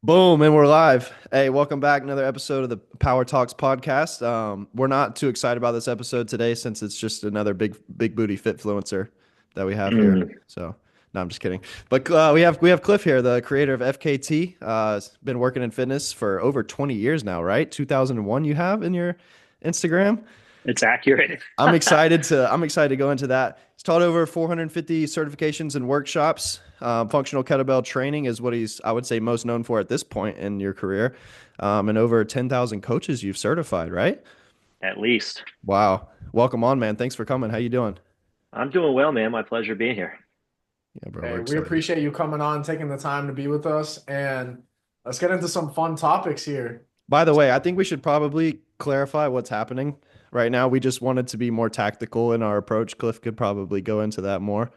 Boom, and we're live. Hey, welcome back. Another episode of the Power Talks podcast. We're not too excited about this episode today since it's just another big booty fitfluencer that we have here. Mm, So, no, I'm just kidding. But we have Cliff here, the creator of FKT. Has been working in fitness for over 20 years now, right? 2001 you have in your Instagram. it's accurate. I'm excited to go into that. He's taught over 450 certifications and workshops. Functional kettlebell training is what he's, I would say, most known for at this point in your career. And over 10,000 coaches you've certified, right? At least. Wow. Welcome on, man. Thanks for coming. How you doing? I'm doing well, man. My pleasure being here. Yeah, bro, we're Hey, we excited. appreciate you coming on, taking the time to be with us, and let's get into some fun topics here. By the way, I think we should probably clarify what's happening right now. We just wanted to be more tactical in our approach. Cliff could probably go into that more.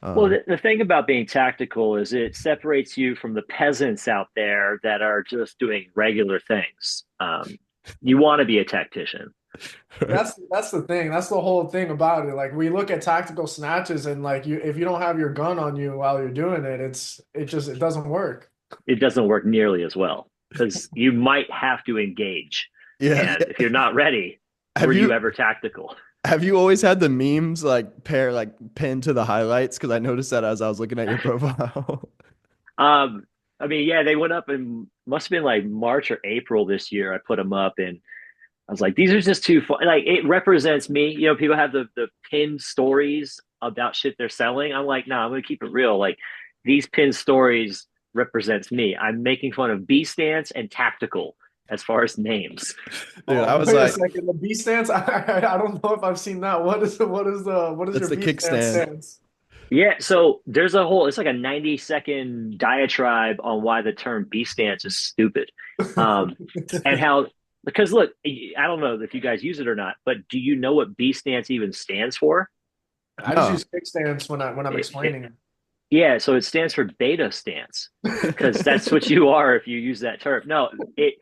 Well, Um, the thing about being tactical is it separates you from the peasants out there that are just doing regular things. You want to be a tactician. That's the thing. That's the whole thing about it. Like we look at tactical snatches, and like you, if you don't have your gun on you while you're doing it, it doesn't work. It doesn't work nearly as well because you might have to engage. yeah. And if you're not ready, were Have you you ever tactical? Have you always had the memes like pinned to the highlights? Because I noticed that as I was looking at your profile. Um, I mean, yeah, they went up in must have been like March or April this year. I put them up and I was like, these are just too fun. Like it represents me. You know, people have the pinned stories about shit they're selling. I'm like, nah, I'm gonna keep it real. Like these pinned stories represents me. I'm making fun of B stance and tactical as far as names. Dude, I Oh, was wait a like, second. The B stance. I don't know if I've seen that. What is it's your the B stance kickstand. stance? Yeah, so there's a whole it's like a 90-second diatribe on why the term B stance is stupid. Um, and how because look, I don't know if you guys use it or not, but do you know what B stance even stands for? I just No. use kick stance when I'm It, explaining it. Yeah, so it stands for beta stance because that's what you are if you use that term. No, it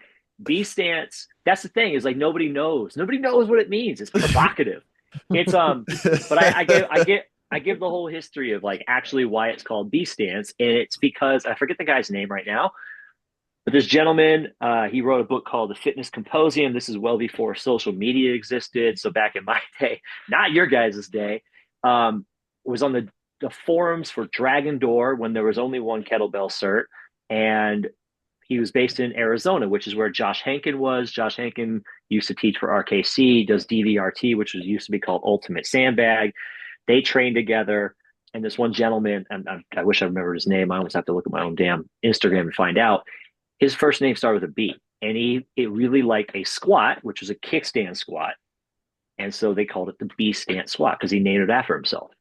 B stance. That's the thing is like nobody knows. Nobody knows what it means. It's provocative. It's but I give the whole history of like actually why it's called B stance, and it's because I forget the guy's name right now, but this gentleman he wrote a book called The Fitness Composium. This is well before social media existed, so back in my day, not your guys' day. Was on the forums for Dragon Door when there was only one kettlebell cert, and he was based in Arizona, which is where Josh Hankin was. Josh Hankin used to teach for RKC, does DVRT, which was used to be called Ultimate Sandbag. They trained together, and this one gentleman, and I wish I remembered his name. I almost have to look at my own damn Instagram and find out. His first name started with a B, and it really liked a squat, which was a kickstand squat, and so they called it the B stance squat because he named it after himself.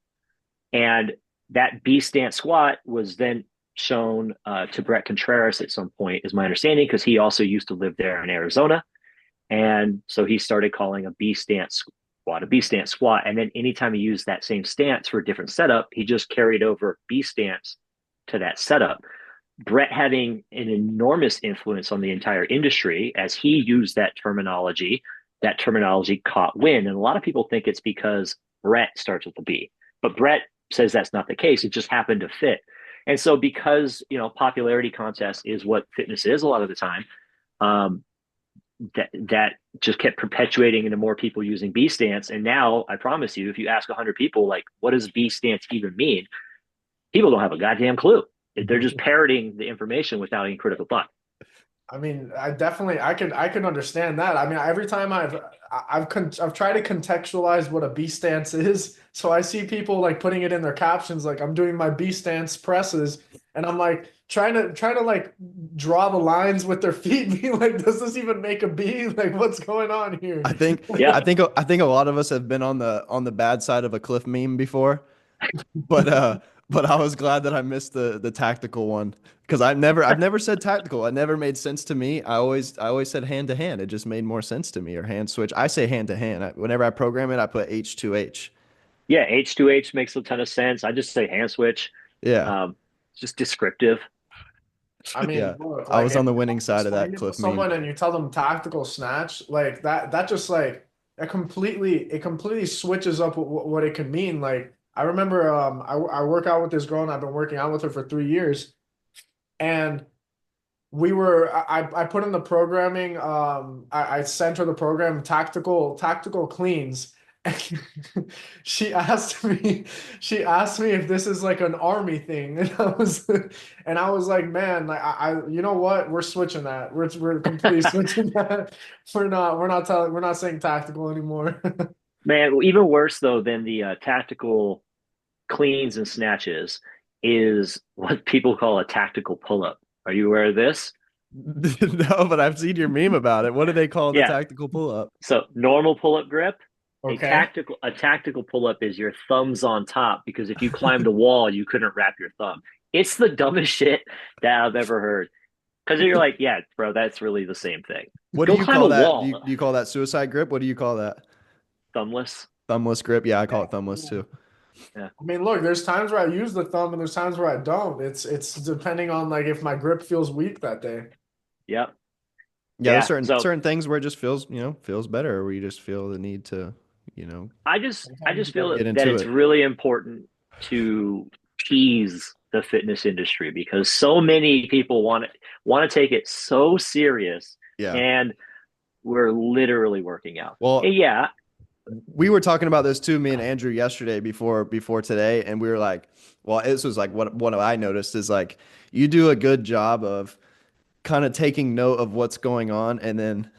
And that B stance squat was then shown to Brett Contreras at some point, is my understanding, because he also used to live there in Arizona. And so he started calling a B stance squat a B stance squat. And then anytime he used that same stance for a different setup, he just carried over B stance to that setup. Brett having an enormous influence on the entire industry as he used that terminology caught wind. And a lot of people think it's because Brett starts with a B, but Brett says that's not the case. It just happened to fit. And so because, popularity contest is what fitness is a lot of the time, um, that just kept perpetuating into more people using B stance. And now I promise you, if you ask 100 people, like, what does B stance even mean? People don't have a goddamn clue. They're just parroting the information without any critical thought. I mean, I can understand that. I mean, every time I've tried to contextualize what a B stance is. So I see people like putting it in their captions, like I'm doing my B stance presses, and I'm like trying to like draw the lines with their feet, being like, does this even make a B? Like, what's going on here? I think Yeah. I think a lot of us have been on the bad side of a cliff meme before, but I was glad that I missed the tactical one because I've never said tactical. It never made sense to me. I always said hand to hand. It just made more sense to me or hand switch. I say hand to hand. Whenever I program it, I put H2H. Yeah. H2H makes a ton of sense. I just say hand switch. Yeah. Um, just descriptive. I Yeah. mean, look, I like was if on the you winning side of that explain it to cliff meme. someone and you tell them tactical snatch, like that just like it completely switches up what it can mean. Like I remember, I work out with this girl and I've been working out with her for 3 years, and I put in the programming, I sent her the program tactical cleans. She asked me if this is like an army thing. And I was like, man, like you know what? We're switching that. We're completely switching that. We're not saying tactical anymore. Man, even worse though than the tactical cleans and snatches is what people call a tactical pull-up. Are you aware of this? No, but I've seen your meme about it. What do they call the Yeah. tactical pull-up? So normal pull-up grip, Okay. a tactical pull-up is your thumbs on top because if you climbed a wall, you couldn't wrap your thumb. It's the dumbest shit that I've ever heard. Because you're like, yeah, bro, that's really the same thing. What do Go you climb a call that? Do wall, you call that suicide grip? What do you call that? thumbless. Thumbless grip? Yeah, I call Yeah. it thumbless too. Yeah. I mean, look, there's times where I use the thumb and there's times where I don't. It's depending on like if my grip feels weak that day. Yep. Yeah, there's Yeah. certain So things where it just feels, feels better, or where you just feel the need to, I Sometimes just you feel gotta. get that into it's it. really important to tease the fitness industry because so many people want to take it so serious, Yeah. and we're literally working out. And Well, yeah, we were talking about this too, me and Andrew yesterday before today, and we were like, well, this was like what I noticed is like you do a good job of kind of taking note of what's going on, and then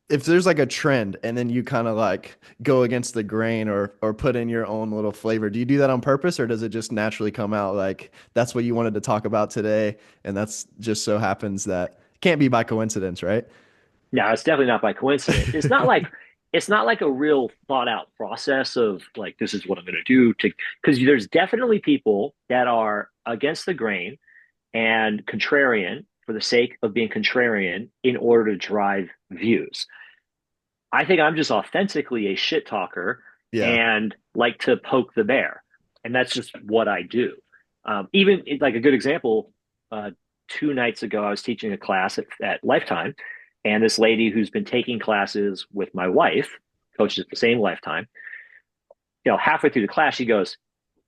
if there's like a trend, and then you kind of like go against the grain or put in your own little flavor. Do you do that on purpose, or does it just naturally come out like that's what you wanted to talk about today, and that's just so happens that can't be by coincidence, right? no, it's definitely not by coincidence. It's not like a real thought out process of like this is what I'm going to do to because there's definitely people that are against the grain and contrarian for the sake of being contrarian in order to drive views. I think I'm just authentically a shit talker Yeah. and like to poke the bear. And that's just what I do. Even like a good example, 2 nights ago, I was teaching a class at Lifetime, and this lady who's been taking classes with my wife, coaches at the same Lifetime, halfway through the class, she goes,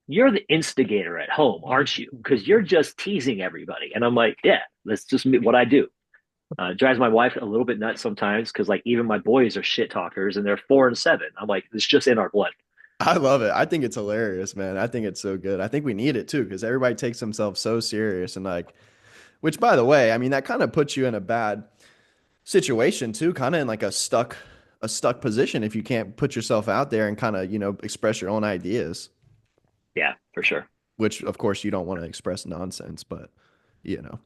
"You're the instigator at home, aren't you? Because you're just teasing everybody." And I'm like, "Yeah, that's just what I do." Drives my wife a little bit nuts sometimes because like even my boys are shit talkers and they're 4 and 7. I'm like, it's just in our blood. I love it. I think it's hilarious, man. I think it's so good. I think we need it too because everybody takes themselves so serious and like, which by the way, I mean that kind of puts you in a bad situation too, kind of in like a stuck position if you can't put yourself out there and kind of, express your own ideas, Yeah, for sure. which of course you don't want to express nonsense, but you know.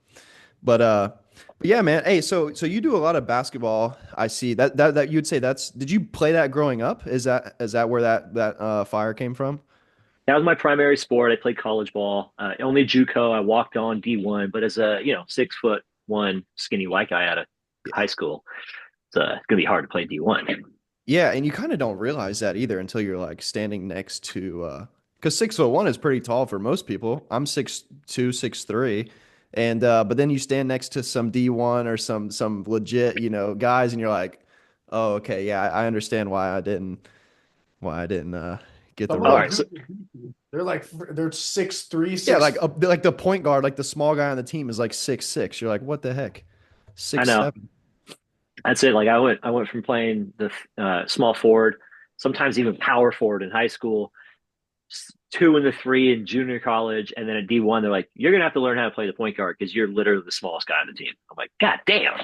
But yeah, man. Hey, so you do a lot of basketball. I see that you'd say that's did you play that growing up? Is that where that fire came from? That was my primary sport. I played college ball. Only JUCO. I walked on D1, but as a 6'1" skinny white guy out of high school, it's gonna be hard to play D1. Yeah, and you kind of don't realize that either until you're like standing next to because 6'1" is pretty tall for most people. I'm 6'2", 6'3", and but then you stand next to some D1 or some legit, guys, and you're like, oh, okay, yeah, I understand why I didn't get the Some of All those right, reps. so dudes, they're 6'3", Yeah, six. like the point guard, like the small guy on the team is like 6'6". You're like, what the heck? I Six know seven. that's it. Like I went from playing the small forward, sometimes even power forward in high school, two and the three in junior college, and then at D1, they're like, "You're gonna have to learn how to play the point guard because you're literally the smallest guy on the team." I'm like, "God damn!"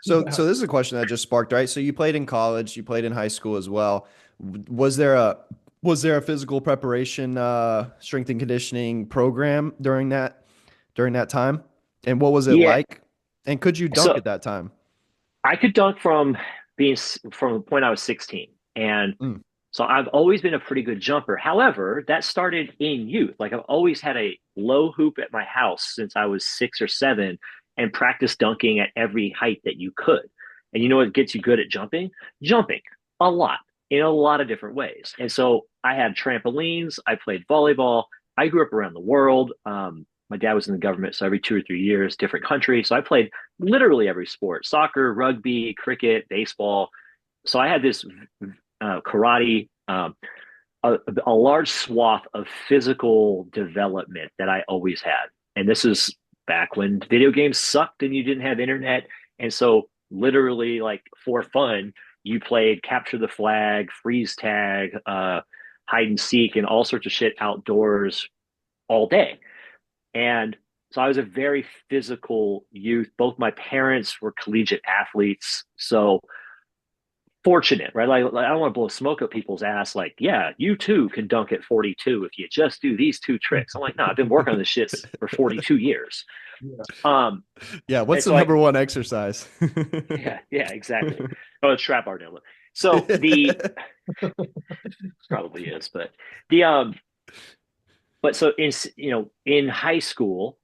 So this is a question that just sparked, right? So you played in college, you played in high school as well. Was there a was there a physical preparation, strength and conditioning program during that time? And what was it Yeah, like? And could you dunk so at that time? I could dunk from the point I was 16, and Mm, so I've always been a pretty good jumper. However, that started in youth. Like I've always had a low hoop at my house since I was 6 or 7, and practiced dunking at every height that you could. And you know what gets you good at jumping? Jumping a lot in a lot of different ways. And so I had trampolines. I played volleyball. I grew up around the world. My dad was in the government, so every 2 or 3 years, different country. So I played literally every sport: soccer, rugby, cricket, baseball. So I had this karate, a large swath of physical development that I always had. And this is back when video games sucked and you didn't have internet. And so literally like for fun, you played capture the flag, freeze tag, hide and seek, and all sorts of shit outdoors all day. And so I was a very physical youth. Both my parents were collegiate athletes. So fortunate, right? Like I don't want to blow smoke up people's ass. Like, yeah, you too can dunk at 42 if you just do these two tricks. I'm like, no, I've been working on this shit for 42 years. Yeah. Um, Yeah, and what's the so I, number one exercise? yeah, exactly. Oh, it's trap bar deadlift. So the probably is, but the but so in in high school,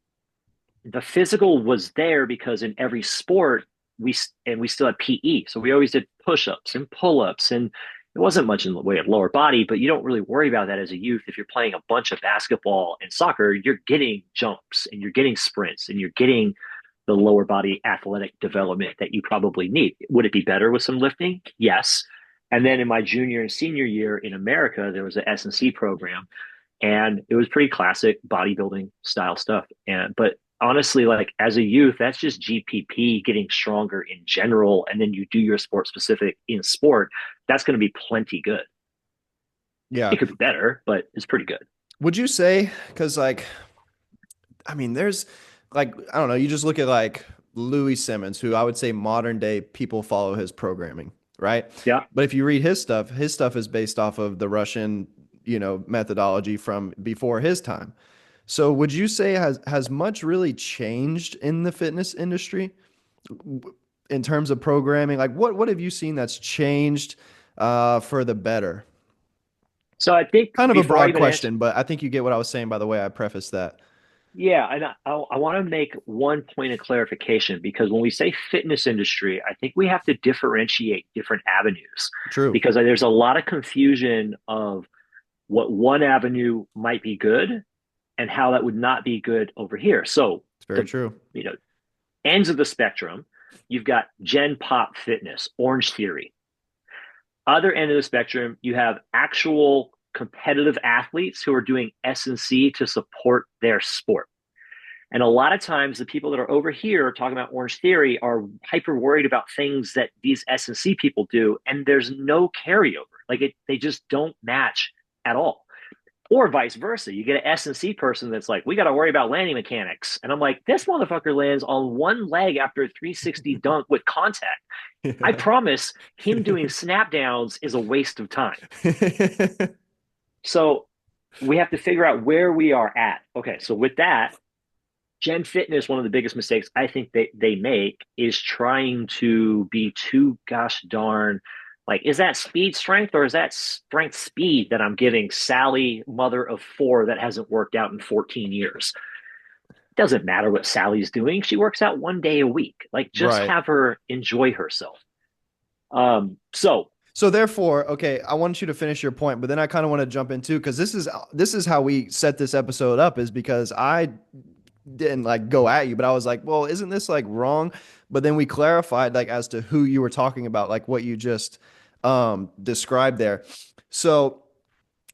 the physical was there because in every sport we still had PE, so we always did push-ups and pull-ups, and it wasn't much in the way of lower body, but you don't really worry about that as a youth. If you're playing a bunch of basketball and soccer, you're getting jumps and you're getting sprints and you're getting the lower body athletic development that you probably need. Would it be better with some lifting? Yes. And then in my junior and senior year in America, there was an S&C program, and it was pretty classic bodybuilding style stuff. And but honestly, like as a youth, that's just GPP getting stronger in general, and then you do your sport specific in sport. That's going to be plenty good. Yeah. It could be better, but it's pretty good. Would you say, because like, I mean, there's like, I don't know, you just look at like Louis Simmons, who I would say modern day people follow his programming, right? Yeah. But if you read his stuff is based off of the Russian, methodology from before his time. So would you say has much really changed in the fitness industry in terms of programming? Like what have you seen that's changed for the better? So I think Kind of a before I broad even answer, question, but I think you get what I was saying by the way I prefaced that. yeah, and I want to make one point of clarification because when we say fitness industry, I think we have to differentiate different avenues True. because there's a lot of confusion of what one avenue might be good and how that would not be good over here. So It's very the true. you know ends of the spectrum, you've got Gen Pop Fitness, Orange Theory. Other end of the spectrum, you have actual competitive athletes who are doing S&C to support their sport. And a lot of times, the people that are over here talking about Orange Theory are hyper worried about things that these S&C people do, and there's no carryover. Like they just don't match at all. Or vice versa. You get an S&C person that's like, we got to worry about landing mechanics. And I'm like, this motherfucker lands on one leg after a 360 dunk with contact. I Yeah. promise him doing snap downs is a waste of time. So we have to figure out where we are at. Okay, so with that, Gen Fitness, one of the biggest mistakes I think they make is trying to be too gosh darn like, is that speed strength or is that strength speed that I'm giving Sally, mother of four, that hasn't worked out in 14 years? It doesn't matter what Sally's doing. She works out one day a week. Like, just Right. have her enjoy herself. So So therefore, okay, I want you to finish your point, but then I kind of want to jump into because this is how we set this episode up is because I didn't like go at you, but I was like, well, isn't this like wrong? But then we clarified like as to who you were talking about, like what you just described there. So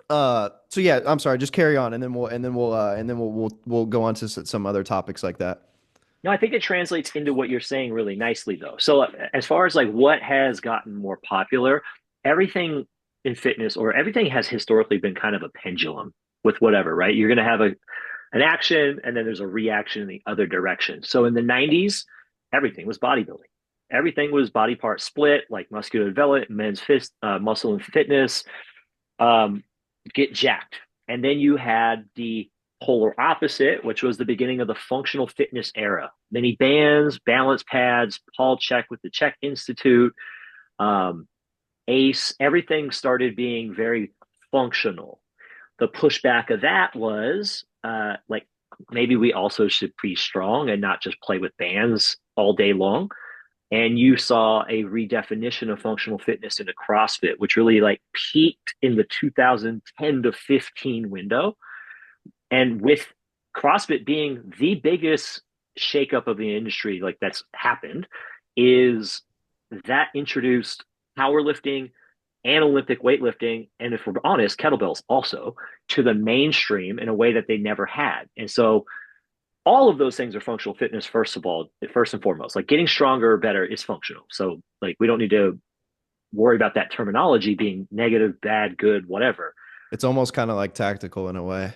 so yeah, I'm sorry, just carry on and then we'll go on to some other topics like that. no, I think it translates into what you're saying really nicely, though. So, as far as like what has gotten more popular, everything in fitness or everything has historically been kind of a pendulum with whatever, right? You're going to have an action and then there's a reaction in the other direction. So, in the 90s, everything was bodybuilding. Everything was body part split, like muscular development, men's fist, muscle and fitness, um, get jacked. And then you had the polar opposite, which was the beginning of the functional fitness era. Many bands, balance pads, Paul Chek with the Czech Institute, um, ACE, everything started being very functional. The pushback of that was like maybe we also should be strong and not just play with bands all day long. And you saw a redefinition of functional fitness into CrossFit, which really like peaked in the 2010 to 15 window. And with CrossFit being the biggest shakeup of the industry, like that's happened, is that introduced powerlifting and Olympic weightlifting, and if we're honest, kettlebells also to the mainstream in a way that they never had. And so all of those things are functional fitness. First of all, first and foremost, like getting stronger or better is functional. So like we don't need to worry about that terminology being negative, bad, good, whatever. It's almost kind of like tactical in a way,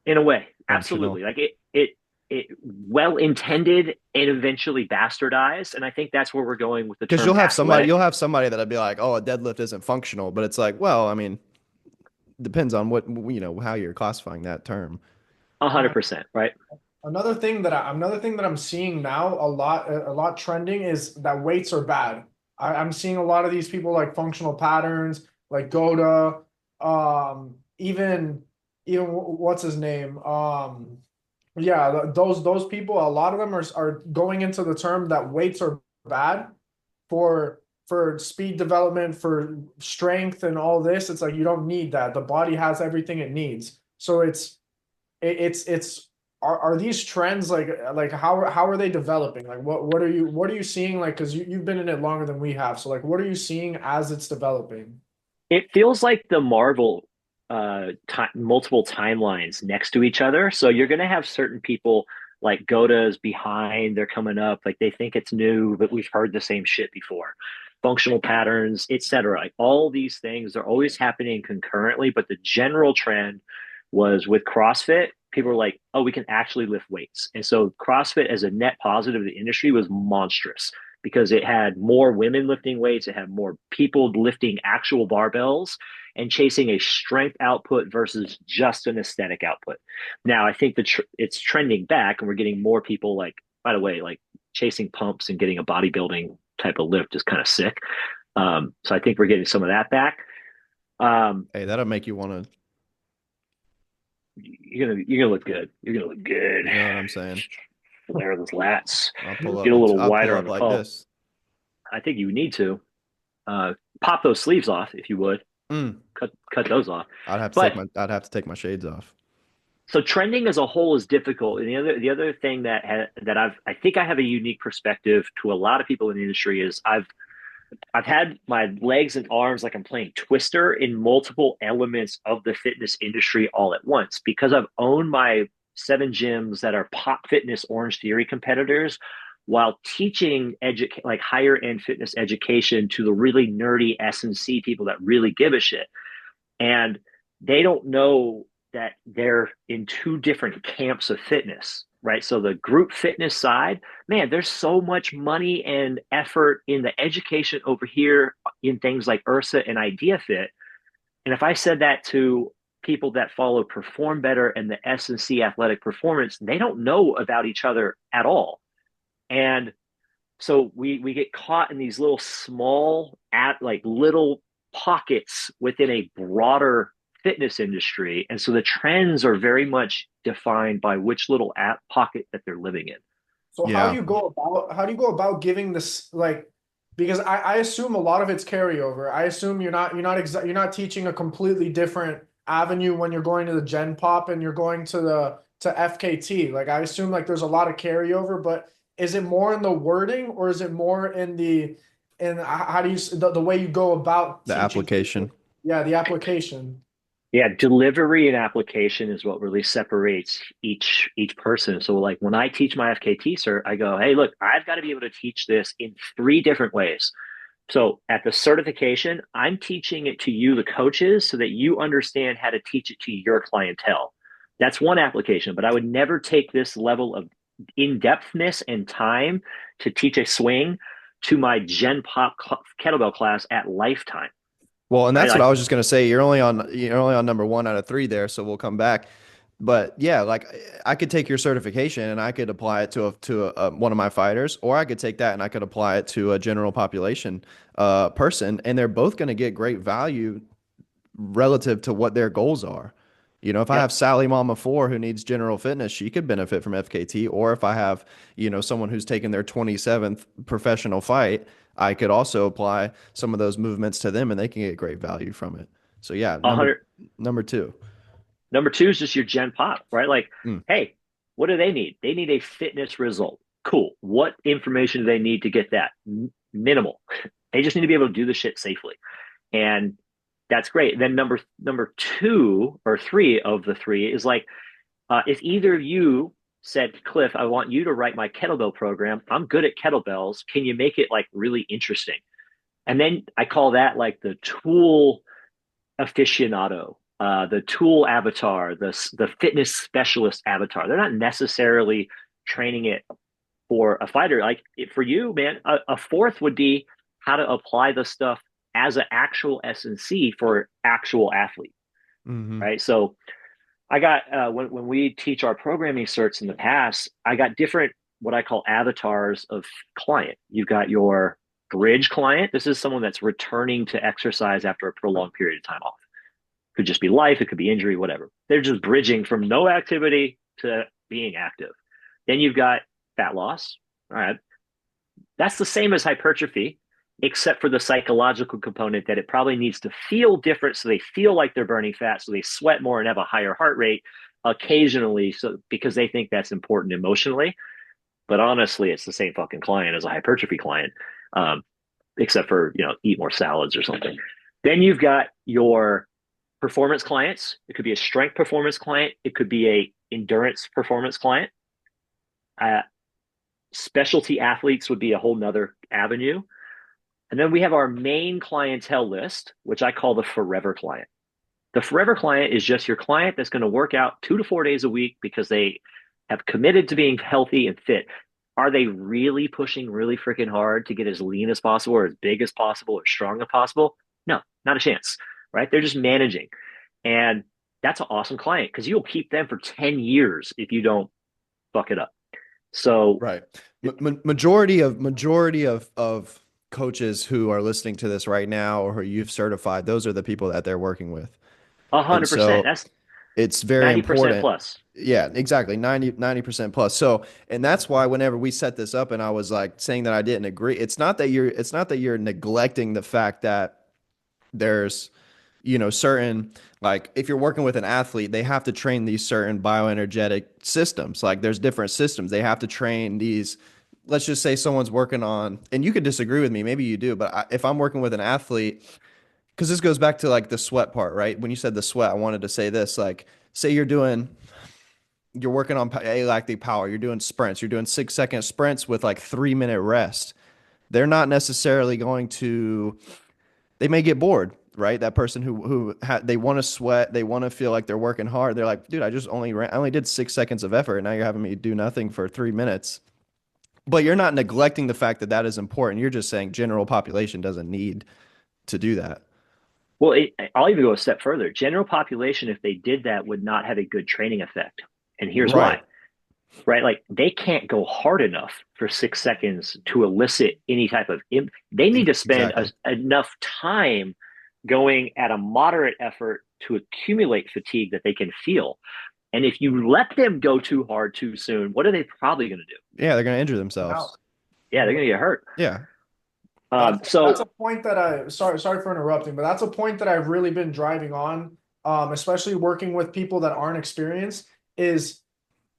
In a way, functional. absolutely. Like it well intended and eventually bastardized. And I think that's where we're going with the Because term you'll athletic. have somebody that'd be like, "Oh, a deadlift isn't functional," but it's like, well, I mean, depends on what how you're classifying that term. 100%, right? Another thing that I'm seeing now a lot trending is that weights are bad. I'm seeing a lot of these people like functional patterns, like Goda, even what's his name? Yeah, those people, a lot of them are going into the term that weights are bad for speed development, for strength and all this. It's like you don't need that. The body has everything it needs. So it's are these trends like how are they developing? Like what are you seeing like because you've been in it longer than we have. So like what are you seeing as it's developing? It feels like the Marvel multiple timelines next to each other. So you're going to have certain people like Goda's behind, they're coming up, like they think it's new, but we've heard the same shit before. Functional patterns, etc. Like all these things are always happening concurrently, but the general trend was with CrossFit, people were like, oh, we can actually lift weights. And so CrossFit as a net positive of the industry was monstrous because it had more women lifting weights, it had more people lifting actual barbells and chasing a strength output versus just an aesthetic output. Now, I think it's trending back, and we're getting more people like, by the way, like chasing pumps and getting a bodybuilding type of lift is kind of sick. So I think we're getting some of that back. Um, Hey, that'll make you want to, you're gonna look good. You're gonna look good. you know what I'm saying? Flare those lats. I'll Get a little I'll pull wider on up the like pump. this. I think you need to pop those sleeves off if you would. Mm. Cut those off. But I'd have to take my shades off. so trending as a whole is difficult. And the other thing that I think I have a unique perspective to a lot of people in the industry is I've had my legs and arms like I'm playing Twister in multiple elements of the fitness industry all at once because I've owned my 7 gyms that are Pop Fitness Orange Theory competitors while teaching like higher end fitness education to the really nerdy S&C people that really give a shit. And they don't know that they're in two different camps of fitness, right? So the group fitness side, man, there's so much money and effort in the education over here in things like URSA and IdeaFit. And if I said that to people that follow Perform Better and the S&C athletic performance, they don't know about each other at all. And so we get caught in these little small at like little pockets within a broader fitness industry, and so the trends are very much defined by which little app pocket that they're living in. So Yeah. how do you go about giving this like because I assume a lot of it's carryover. I assume you're not teaching a completely different avenue when you're going to the Gen Pop and you're going to FKT. Like I assume like there's a lot of carryover, but is it more in the wording or is it more in how do you the way you go about The teaching application. people? Yeah, the application. Yeah, delivery and application is what really separates each person. So like when I teach my FKT cert, I go, hey, look, I've got to be able to teach this in 3 different ways. So at the certification, I'm teaching it to you, the coaches, so that you understand how to teach it to your clientele. That's one application, but I would never take this level of in-depthness and time to teach a swing to my Gen Pop kettlebell class at lifetime, Well, and right? that's what Like I was just gonna say. You're only on number one out of three there, so we'll come back. But yeah, like I could take your certification and I could apply it to one of my fighters, or I could take that and I could apply it to a general population person, and they're both going to get great value relative to what their goals are. If I yep, have Sally Mama 4 who needs general fitness, she could benefit from FKT. Or if I have, someone who's taking their 27th professional fight, I could also apply some of those movements to them and they can get great value from it. So yeah, 100. number two. Number two is just your Gen Pop, right? Like, Mm. hey, what do they need? They need a fitness result. Cool. What information do they need to get that? Minimal. They just need to be able to do the shit safely, and that's great. Then number two or three of the three is like, if either of you said, Cliff, I want you to write my kettlebell program. I'm good at kettlebells. Can you make it like really interesting? And then I call that like the tool aficionado, the tool avatar, the fitness specialist avatar. They're not necessarily training it for a fighter. Like for you, man, a fourth would be how to apply the stuff as an actual S&C for actual athlete, Mm-hmm. right? So I got when we teach our programming certs in the past, I got different what I call avatars of client. You've got your bridge client. This is someone that's returning to exercise after a prolonged period of time off. Could just be life, it could be injury, whatever. They're just bridging from no activity to being active. Then you've got fat loss. All right. That's the same as hypertrophy, except for the psychological component that it probably needs to feel different so they feel like they're burning fat, so they sweat more and have a higher heart rate occasionally, so because they think that's important emotionally. But honestly, it's the same fucking client as a hypertrophy client, except for eat more salads or something. Then you've got your performance clients. It could be a strength performance client. It could be a endurance performance client. Uh, Specialty athletes would be a whole nother avenue. And then we have our main clientele list, which I call the forever client. The forever client is just your client that's going to work out 2 to 4 days a week because they have committed to being healthy and fit. Are they really pushing really freaking hard to get as lean as possible or as big as possible or strong as possible? No, not a chance, right? They're just managing. And that's an awesome client because you'll keep them for 10 years if you don't fuck it up. So Right. Majority of coaches who are listening to this right now or who you've certified, those are the people that they're working with. And 100%, so that's it's very 90% important. plus. Yeah, exactly. 90% plus. So, and that's why whenever we set this up and I was like saying that I didn't agree, it's not that you're neglecting the fact that there's, certain, like if you're working with an athlete, they have to train these certain bioenergetic systems. Like there's different systems. They have to train these. Let's just say someone's working on, and you could disagree with me, maybe you do, but if I'm working with an athlete, because this goes back to like the sweat part, right? When you said the sweat, I wanted to say this, like, say you're working on alactic power, you're doing sprints, you're doing 6 second sprints with like 3 minute rest. They're not necessarily going to, they may get bored, right? That person they want to sweat, they want to feel like they're working hard. They're like, dude, I only did 6 seconds of effort, and now you're having me do nothing for 3 minutes. But you're not neglecting the fact that that is important. You're just saying general population doesn't need to do that. Well, I'll even go a step further. General population, if they did that, would not have a good training effect. And here's Right. why, right? Like they can't go hard enough for 6 seconds to elicit any type of, they need to spend Exactly. enough time going at a moderate effort to accumulate fatigue that they can feel. And if you let them go too hard too soon, what are they probably going to do? Yeah, they're going to injure Now, themselves. Yeah, they're going to get hurt. Yeah. that's a So point that I sorry for interrupting, but that's a point that I've really been driving on, especially working with people that aren't experienced, is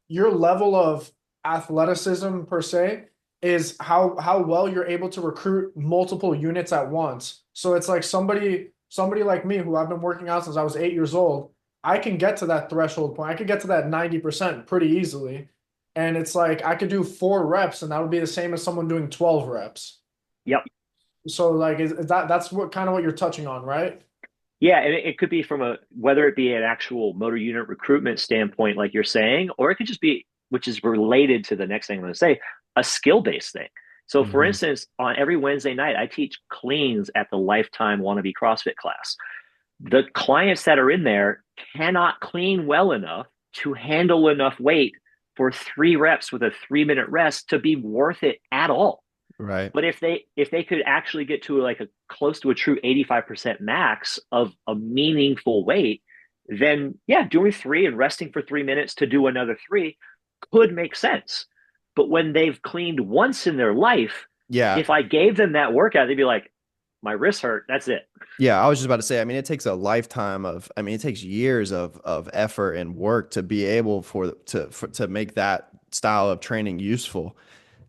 your level of athleticism per se is how well you're able to recruit multiple units at once. So it's like somebody like me who I've been working out since I was 8 years old, I can get to that threshold point. I could get to that 90% pretty easily. And it's like I could do 4 reps and that would be the same as someone doing 12 reps. yep. So like is that's what kind of what you're touching on, right? Yeah, and it could be from a whether it be an actual motor unit recruitment standpoint, like you're saying, or it could just be, which is related to the next thing I'm going to say, a skill based thing. So, for Hmm. instance, on every Wednesday night, I teach cleans at the Lifetime Wannabe CrossFit class. The clients that are in there cannot clean well enough to handle enough weight for 3 reps with a 3 minute rest to be worth it at all. Right. But if they could actually get to like a close to a true 85% max of a meaningful weight, then yeah, doing 3 and resting for 3 minutes to do another 3 could make sense. But when they've cleaned once in their life, Yeah. if I gave them that workout, they'd be like, my wrist hurt. That's it. Yeah, I was just about to say, I mean, it takes a lifetime of, I mean, it takes years of effort and work to be able to make that style of training useful.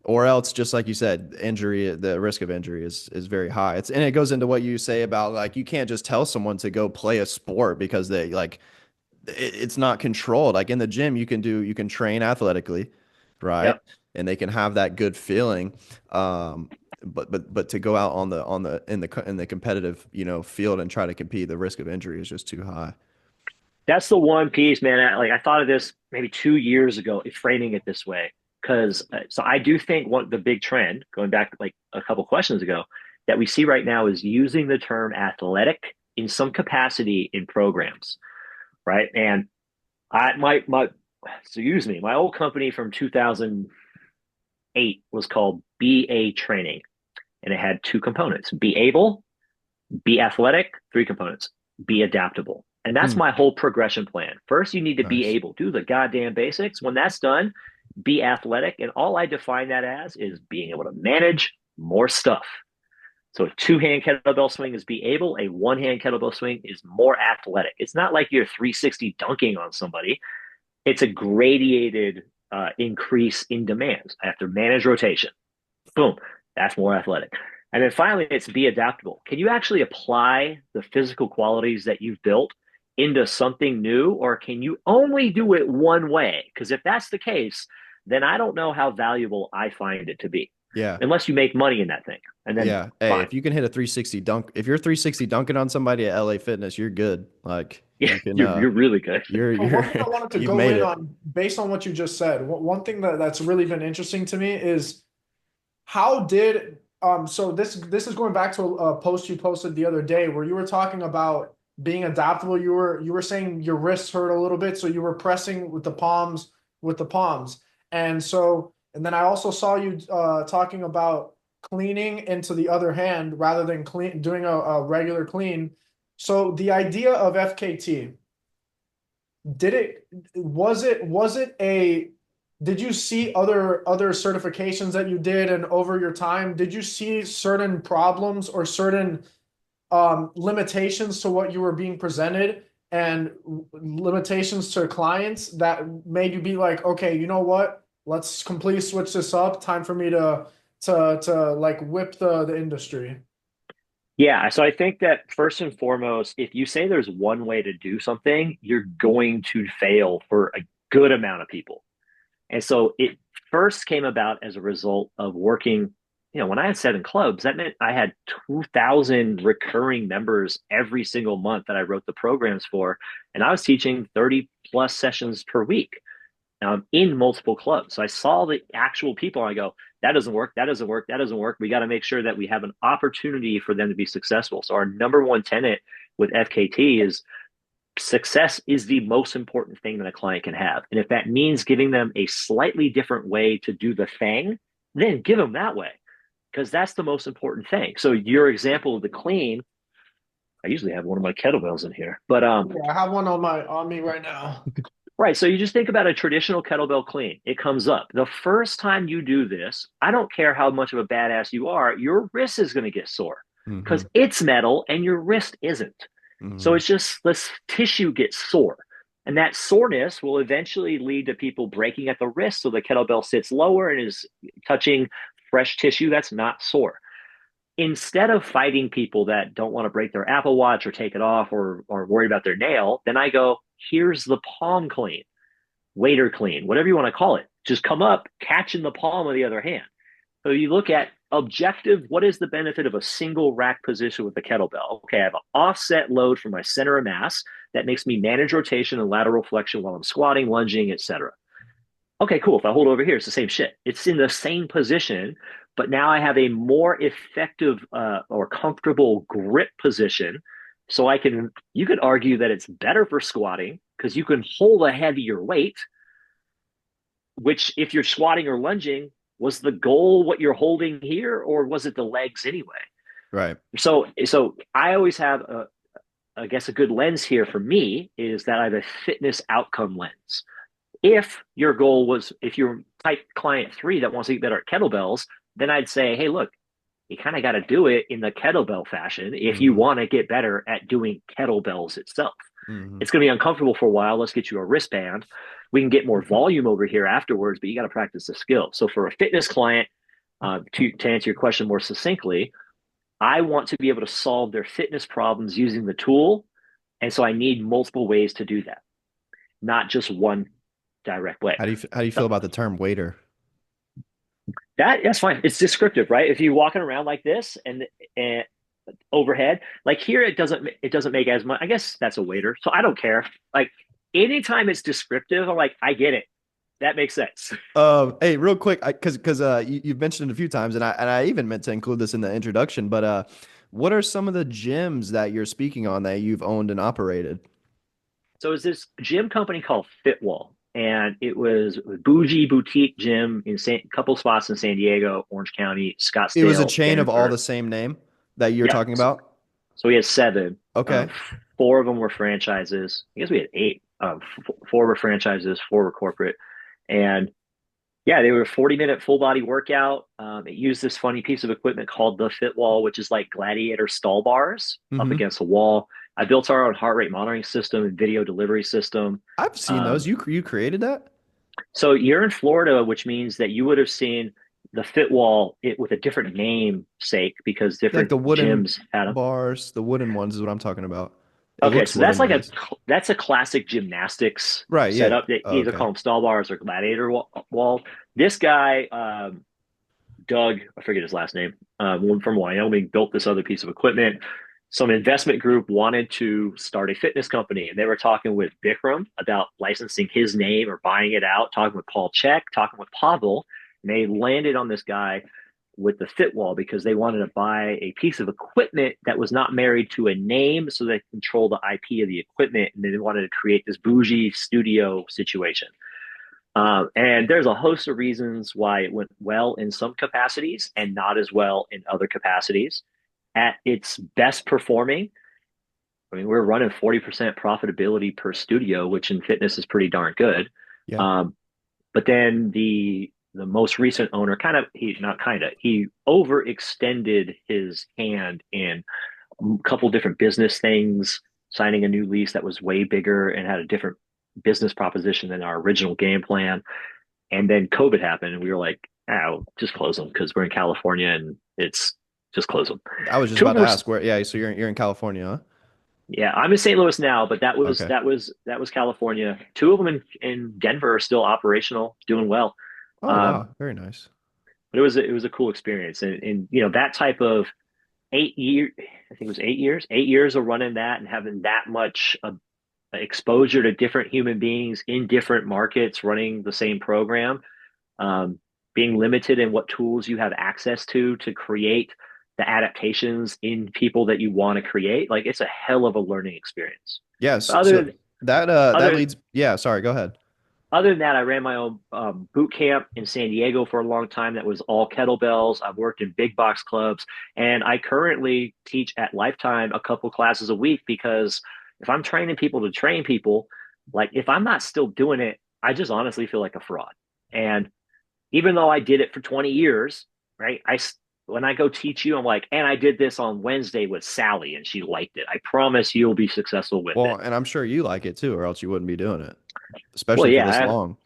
Or else, just like you said, injury, the risk of injury is very high. It's, and it goes into what you say about like you can't just tell someone to go play a sport because they like it's not controlled. Like in the gym, you can train athletically, right? Yep. And they can have that good feeling. Um, but to go out in the competitive, field and try to compete, the risk of injury is just too high. That's the one piece, man. I thought of this maybe 2 years ago, framing it this way, because so I do think one the big trend, going back like a couple questions ago, that we see right now is using the term athletic in some capacity in programs, right? And I my excuse me, my old company from 2008 was called BA Training, and it had two components: be able, be athletic, three components, be adaptable. And that's Hmm, my whole progression plan. First, you need to be nice. able, do the goddamn basics. When that's done, be athletic. And all I define that as is being able to manage more stuff. So a two-hand kettlebell swing is be able, a one-hand kettlebell swing is more athletic. It's not like you're 360 dunking on somebody. It's a gradiated increase in demands. I have to manage rotation. Boom, that's more athletic. And then finally, it's be adaptable. Can you actually apply the physical qualities that you've built into something new, or can you only do it one way? Because if that's the case, then I don't know how valuable I find it to be, Yeah. unless you make money in that thing. And then Yeah. Hey, fine. if you can hit a 360 dunk, if you're 360 dunking on somebody at LA Fitness, you're good. Like Yeah, you can you're really good. So one thing I wanted to you've go made in it. on based on what you just said, one thing that's really been interesting to me is how did so this is going back to a post you posted the other day where you were talking about being adaptable. You were saying your wrists hurt a little bit, so you were pressing with the palms. And then I also saw you talking about cleaning into the other hand rather than doing a regular clean. So the idea of FKT, did it was it a did you see other certifications that you did, and over your time did you see certain problems or certain limitations to what you were being presented, and limitations to clients that made you be like, okay, you know what, let's completely switch this up, time for me to like whip the industry? Yeah, so I think that first and foremost, if you say there's one way to do something, you're going to fail for a good amount of people. And so it first came about as a result of working, when I had 7 clubs, that meant I had 2,000 recurring members every single month that I wrote the programs for. And I was teaching 30 plus sessions per week in multiple clubs. So I saw the actual people and I go, that doesn't work. That doesn't work. That doesn't work. We got to make sure that we have an opportunity for them to be successful. So our number one tenet with FKT is success is the most important thing that a client can have. And if that means giving them a slightly different way to do the thing, then give them that way, because that's the most important thing. So your example of the clean, I usually have one of my kettlebells in here, but Yeah, I have one on me right now. right. So you just think about a traditional kettlebell clean. It comes up. The first time you do this, I don't care how much of a badass you are, your wrist is going to get sore Hmm. because it's metal and your wrist isn't. So Hmm. it's just this tissue gets sore. And that soreness will eventually lead to people breaking at the wrist. So the kettlebell sits lower and is touching fresh tissue that's not sore. Instead of fighting people that don't want to break their Apple Watch or take it off or worry about their nail, then I go, here's the palm clean, waiter clean, whatever you want to call it. Just come up, catch in the palm of the other hand. So you look at objective, what is the benefit of a single rack position with the kettlebell? Okay, I have an offset load from my center of mass that makes me manage rotation and lateral flexion while I'm squatting, lunging, etc. Okay, cool. If I hold over here, it's the same shit. It's in the same position, but now I have a more effective or comfortable grip position. So you could argue that it's better for squatting because you can hold a heavier weight, which if you're squatting or lunging, was the goal what you're holding here, or was it the legs anyway? Right. So I always have I guess a good lens here for me is that I have a fitness outcome lens. If you're type client 3 that wants to get better at kettlebells, then I'd say, hey, look, you kind of got to do it in the kettlebell fashion if you Hmm. want to get better at doing kettlebells itself. Hmm. It's going to be uncomfortable for a while. Let's get you a wristband. We can get more volume over here afterwards, but you got to practice the skill. So for a fitness client, to answer your question more succinctly, I want to be able to solve their fitness problems using the tool. And so I need multiple ways to do that. not just one direct way. How do you feel So about the term waiter? that's fine. It's descriptive, right? If you're walking around like this and overhead, like here it doesn't make as much. I guess that's a waiter, so I don't care. Like anytime it's descriptive, I'm like, I get it. That makes sense. Hey, real quick, because you've mentioned it a few times, and I even meant to include this in the introduction, but what are some of the gyms that you're speaking on that you've owned and operated? So it's this gym company called Fitwall, and it was a bougie boutique gym in a couple spots in San Diego, Orange County, It was a Scottsdale, chain of all the Denver. same name that you're Yep. talking about? So we had seven. Okay. Four of them were franchises. I guess we had eight. Four were franchises, four were corporate, and yeah, they were a 40-minute full body workout. It used this funny piece of equipment called the Fit Wall, which is like gladiator stall bars up Mm-hmm. against a wall. I built our own heart rate monitoring system and video delivery system. I've seen those. Um, You created that? so you're in Florida, which means that you would have seen the Fit Wall with a different namesake because Like different the wooden gyms had them. bars, the wooden ones is what I'm talking about. It Okay, looks so that's wooden at like a least. that's a classic gymnastics Right, yeah. setup. They Oh, either okay. call them stall bars or gladiator wall. This guy, Doug, I forget his last name, one from Wyoming, built this other piece of equipment. Some investment group wanted to start a fitness company, and they were talking with Bikram about licensing his name or buying it out, talking with Paul Chek, talking with Pavel, and they landed on this guy with the fit wall because they wanted to buy a piece of equipment that was not married to a name so they control the IP of the equipment, and they wanted to create this bougie studio situation. And there's a host of reasons why it went well in some capacities and not as well in other capacities. At its best performing, I mean, we're running 40% profitability per studio, which in fitness is pretty darn good. Yeah. Um, but then the most recent owner he overextended his hand in a couple different business things, signing a new lease that was way bigger and had a different business proposition than our original game plan. And then COVID happened, and we were like, "Oh, just close them because we're in California and it's just close them." I was just Two of about them to were, ask where, yeah, so you're in California, huh? yeah, I'm in St. Louis now, but that was Okay. that was that was California. Two of them in Denver are still operational, doing well. Oh, Um, wow. Very nice. but it was a cool experience, and that type of 8 year, I think it was 8 years, 8 years of running that and having that much exposure to different human beings in different markets, running the same program, um, being limited in what tools you have access to create the adaptations in people that you want to create. Like it's a hell of a learning experience. Yes. So Other that other leads, yeah, sorry, go ahead. other than that, I ran my own boot camp in San Diego for a long time. That was all kettlebells. I've worked in big box clubs, and I currently teach at Lifetime a couple classes a week because if I'm training people to train people, like if I'm not still doing it, I just honestly feel like a fraud. And even though I did it for 20 years, right? When I go teach you, I'm like, and I did this on Wednesday with Sally, and she liked it. I promise you'll be successful with it. Well, and I'm sure you like it too, or else you wouldn't be doing it, Well, especially for yeah, this long.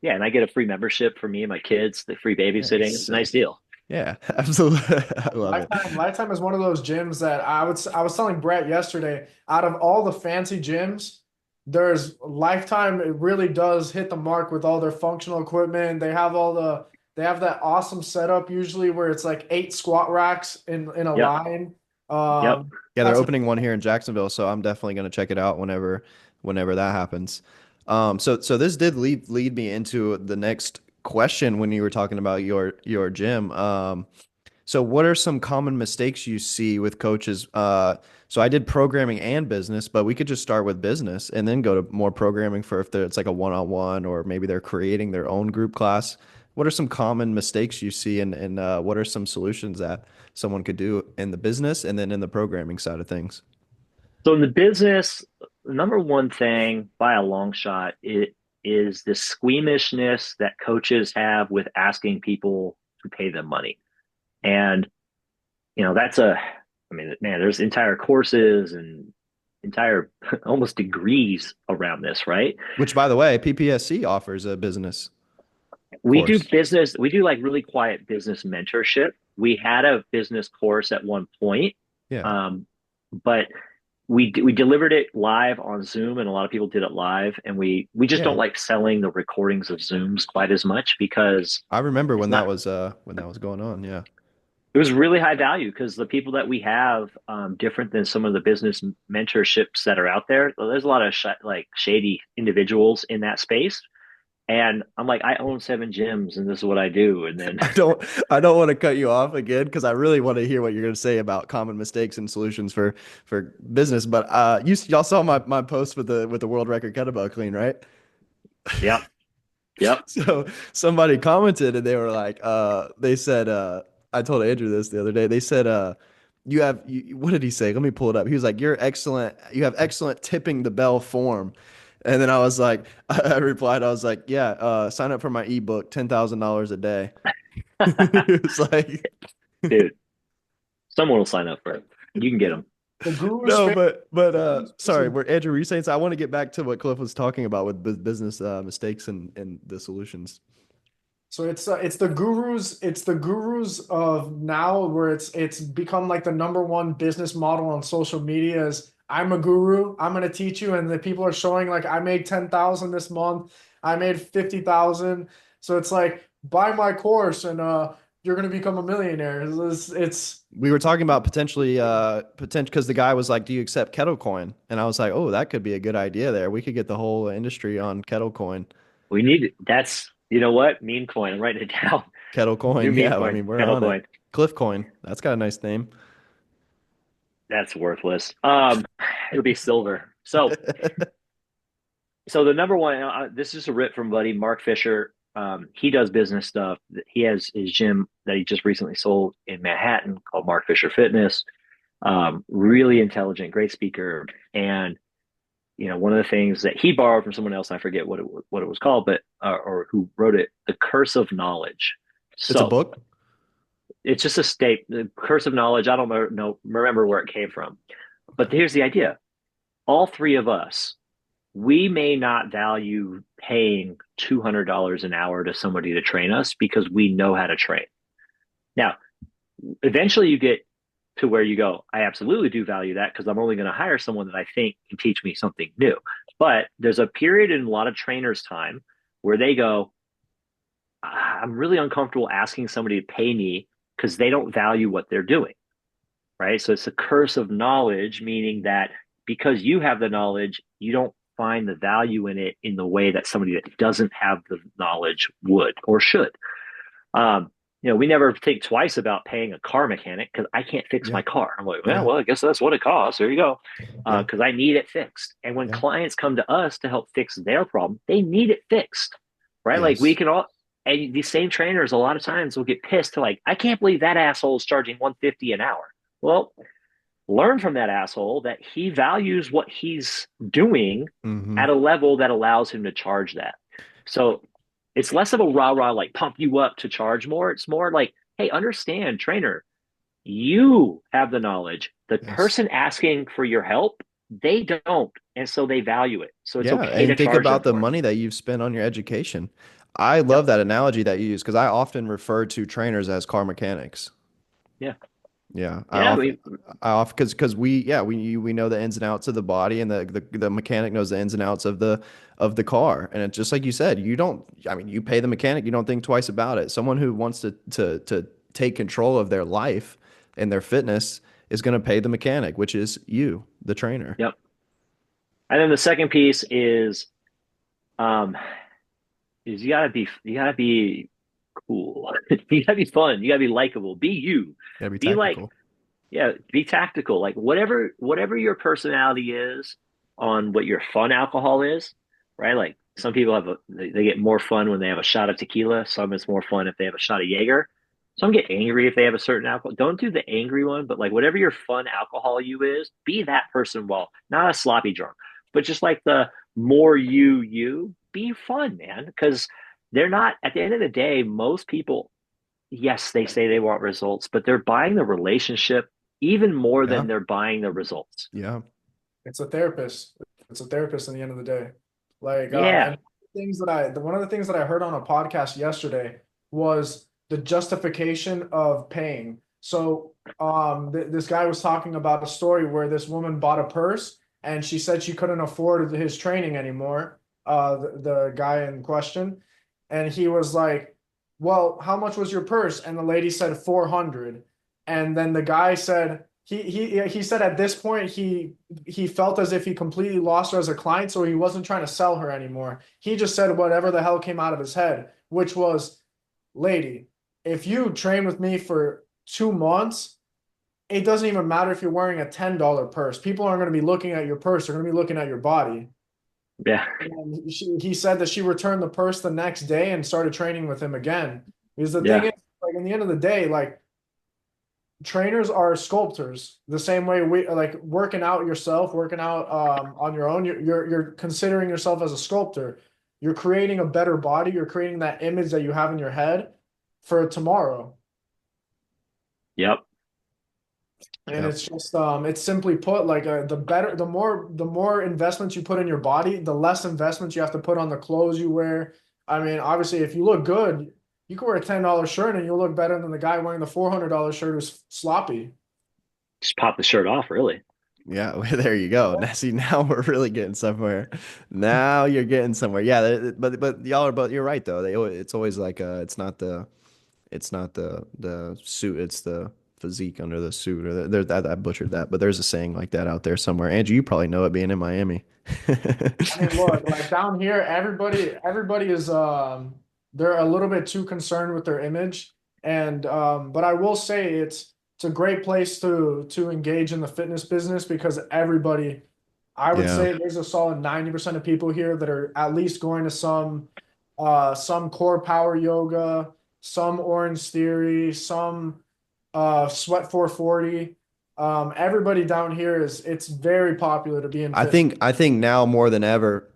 yeah, and I get a free membership for me and my kids, the free Yeah, babysitting. It's a nice sick. deal. Yeah, absolutely. I love it. Lifetime is one of those gyms that I was telling Brett yesterday, out of all the fancy gyms, there's Lifetime, it really does hit the mark with all their functional equipment. They have that awesome setup usually where it's like 8 squat racks in a Yep, line. yep. Yeah, they're That's opening one here in Jacksonville, so I'm definitely going to check it out whenever that happens. So this did lead me into the next question when you were talking about your gym. So what are some common mistakes you see with coaches? So I did programming and business, but we could just start with business and then go to more programming for if it's like a one-on-one or maybe they're creating their own group class. What are some common mistakes you see and what are some solutions that someone could do in the business and then in the programming side of things? So in the business, the number one thing by a long shot it is the squeamishness that coaches have with asking people to pay them money. And that's I mean, man, there's entire courses and entire almost degrees around this, right? Which, by the way, PPSC offers a business course. We do like really quiet business mentorship. We had a business course at one point, Yeah. um, but we delivered it live on Zoom, and a lot of people did it live, and we just Yeah. don't like selling the recordings of Zooms quite as much because I remember it's not. when that was going on. Yeah. It was really high value because the people that we have, different than some of the business mentorships that are out there. There's a lot of like shady individuals in that space, and I'm like, I own 7 gyms, and this is what I do, and then I don't want to cut you off again because I really want to hear what you're going to say about common mistakes and solutions for business. But y'all saw my post with the world record kettlebell clean, right? yep, yep. So somebody commented and they were like, they said, I told Andrew this the other day. They said, what did he say? Let me pull it up. He was like, you're excellent. You have excellent tipping the bell form. And then I was like, I replied, I was like, yeah, sign up for my ebook, $10,000 a day. It was like, Dude, someone will sign up for it. You can get them. The guru's no, favorite. but sorry, where Andrew, were you saying? So I want to get back to what Cliff was talking about with business mistakes and the solutions. So it's the gurus of now where it's become like the number one business model on social media is I'm a guru, I'm gonna teach you, and the people are showing like I made 10,000 this month, I made 50,000. So it's like buy my course and you're gonna become a millionaire. It's We were talking about potential because the guy was like, "Do you accept kettle coin?" And I was like, "Oh, that could be a good idea there. We could get the whole industry on kettle coin." We need that's you know what? Meme coin. I'm writing it down. Kettle New coin, meme yeah. I coin. mean, we're Kettle on it. coin. Cliff coin, that's got a nice name. That's worthless. It'll be silver. So the number one, this is a rip from buddy Mark Fisher. He does business stuff. He has his gym that he just recently sold in Manhattan called Mark Fisher Fitness. Really intelligent, great speaker. And one of the things that he borrowed from someone else, I forget what it was called, but or who wrote it, The Curse of Knowledge. It's a So book. it's just a state, the curse of knowledge. I don't remember where it came from, but Okay. here's the idea: all three of us, we may not value paying $200 an hour to somebody to train us because we know how to train. Now, eventually you get to where you go, I absolutely do value that because I'm only going to hire someone that I think can teach me something new. But there's a period in a lot of trainers' time where they go, I'm really uncomfortable asking somebody to pay me because they don't value what they're doing. Right. So it's a curse of knowledge, meaning that because you have the knowledge, you don't find the value in it in the way that somebody that doesn't have the knowledge would or should. We never think twice about paying a car mechanic because I can't fix Yeah. my car. I'm like, Yeah. well, I guess that's what it costs. There you go. Yeah. Because I need it fixed. And when Yeah. clients come to us to help fix their problem, they need it fixed. Right. Like we Yes. can all, and these same trainers a lot of times will get pissed to like, I can't believe that asshole is charging 150 an hour. Well, learn from that asshole that he values what he's doing Hmm. at a level that allows him to charge that. So it's less of a rah rah, like pump you up to charge more. It's more like, hey, understand, trainer, you have the knowledge. The Yes. person asking for your help, they don't. And so they value it. So it's Yeah. okay to And think charge them about the for it. money that you've spent on your education. I Yep. love that analogy that you use because I often refer to trainers as car mechanics. Yeah. Yeah, Yeah. We, I often because we know the ins and outs of the body, and the mechanic knows the ins and outs of the car, and it's just like you said, you don't. I mean, you pay the mechanic, you don't think twice about it. Someone who wants to take control of their life and their fitness is going to pay the mechanic, which is you, the trainer. yep. And then the second piece um, is you gotta be cool. You gotta be fun. You gotta be likable. Be you. Gotta be Be like, tactical. yeah, be tactical. Like whatever your personality is on what your fun alcohol is, right? Like some people they get more fun when they have a shot of tequila. Some it's more fun if they have a shot of Jaeger. Some get angry if they have a certain alcohol. Don't do the angry one, but like whatever your fun alcohol you is, be that person well, not a sloppy drunk, but just like the more you, be fun, man. Because they're not at the end of the day, most people, yes, they say they want results, but they're buying the relationship even more Yeah, than they're buying the results. yeah, It's a therapist. It's a therapist in the end of the day. Like, Yeah. and one of the things that I heard on a podcast yesterday was the justification of paying. So this guy was talking about a story where this woman bought a purse and she said she couldn't afford his training anymore, the guy in question. And he was like, well, how much was your purse? And the lady said 400. And then the guy said, he said at this point he felt as if he completely lost her as a client, so he wasn't trying to sell her anymore. He just said whatever the hell came out of his head, which was, lady, if you train with me for 2 months, it doesn't even matter if you're wearing a $10 purse. People aren't going to be looking at your purse, they're going to be looking at your body. Yeah. And he said that she returned the purse the next day and started training with him again. Because the thing Yeah. is, like, in the end of the day, like, trainers are sculptors the same way we like working out yourself, working out on your own. You're considering yourself as a sculptor. You're creating a better body. You're creating that image that you have in your head for tomorrow. Yep. And Yep. it's just it's simply put, like, the more investments you put in your body, the less investments you have to put on the clothes you wear. I mean, obviously, if you look good, you can wear a $10 shirt and you'll look better than the guy wearing the $400 shirt who's sloppy. Just pop the shirt off, really. Yeah, well, there you go. Now, see, now we're really getting somewhere. Now you're getting somewhere. Yeah, but y'all are both. You're right though. It's always like it's not the suit. It's the physique under the suit. Or I butchered that, but there's a saying like that out there somewhere. Andrew, you probably know it being in Miami. I mean, look, like down here, everybody is they're a little bit too concerned with their image. And but I will say it's a great place to engage in the fitness business because everybody, I would Yeah. say there's a solid 90% of people here that are at least going to some core power yoga, some Orange Theory, some Sweat 440. Everybody down here it's very popular to be in fitness. I think now more than ever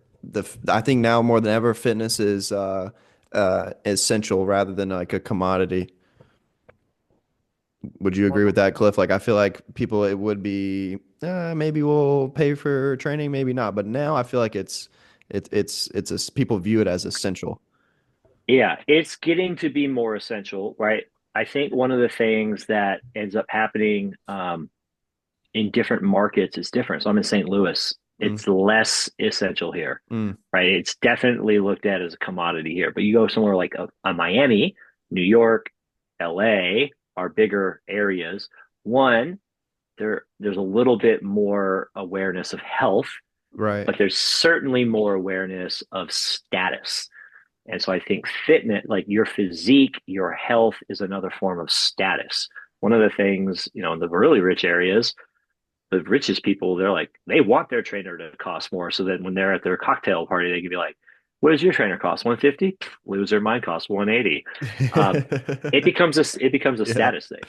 I think now more than ever fitness is essential rather than like a commodity. Would you agree with that, Cliff? Like I feel like people it would be maybe we'll pay for training, maybe not, but now I feel like people view it as essential. Yeah, it's getting to be more essential, right? I think one of the things that ends up happening in different markets is different. So I'm in St. Louis. Mm, It's less essential here, mm, right? It's definitely looked at as a commodity here. But you go somewhere like a Miami, New York, LA are bigger areas. One, there's a little bit more awareness of health, right. but there's certainly more awareness of status. And so I think fitness, like your physique, your health is another form of status. One of the things, in the really rich areas, the richest people, they're like, they want their trainer to cost more. So that when they're at their cocktail party, they can be like, what does your trainer cost? 150? Loser, mine costs 180. Um, it becomes a Yeah. status thing.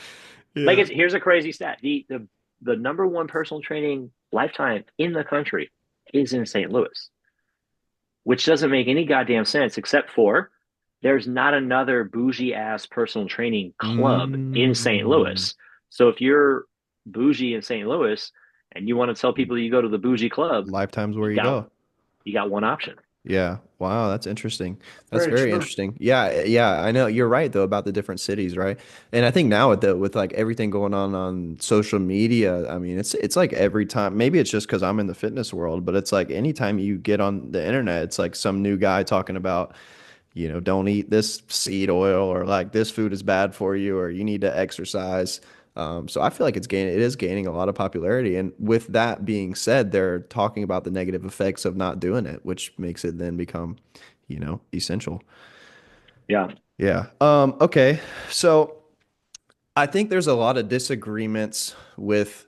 Like Yeah. here's a crazy stat. The number one personal training lifetime in the country is in St. Louis, which doesn't make any goddamn sense except for there's not another bougie ass personal training club in St. Mm. Louis. So if you're bougie in St. Louis and you want to tell people you go to the bougie club, Lifetime's where you you got go. you got one option. Yeah. Wow, that's interesting. That's Very very true. interesting. Yeah, yeah, I know. You're right though about the different cities, right? And I think now with like everything going on social media, I mean, it's like every time, maybe it's just because I'm in the fitness world, but it's like anytime you get on the internet, it's like some new guy talking about, don't eat this seed oil or like this food is bad for you or you need to exercise. So I feel like it is gaining a lot of popularity. And with that being said, they're talking about the negative effects of not doing it, which makes it then become, essential. Yeah. Yeah. Okay. So I think there's a lot of disagreements with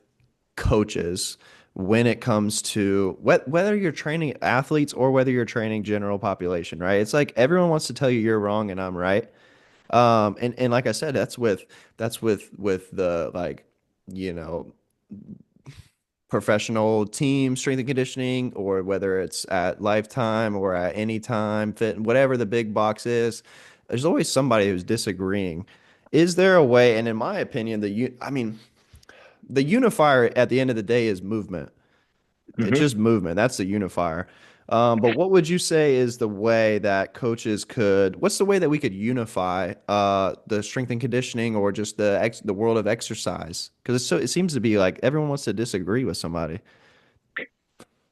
coaches when it comes to whether you're training athletes or whether you're training general population, right? It's like everyone wants to tell you you're wrong and I'm right. And like I said, that's with the like, you know, professional team strength and conditioning, or whether it's at Lifetime or at Anytime Fit, whatever the big box is, there's always somebody who's disagreeing. Is there a way? And in my opinion, I mean, the unifier at the end of the day is movement. It's Hmm. just movement. That's the unifier. But what would you say is the way that coaches could, what's the way that we could unify the strength and conditioning or just the world of exercise? Because it seems to be like everyone wants to disagree with somebody.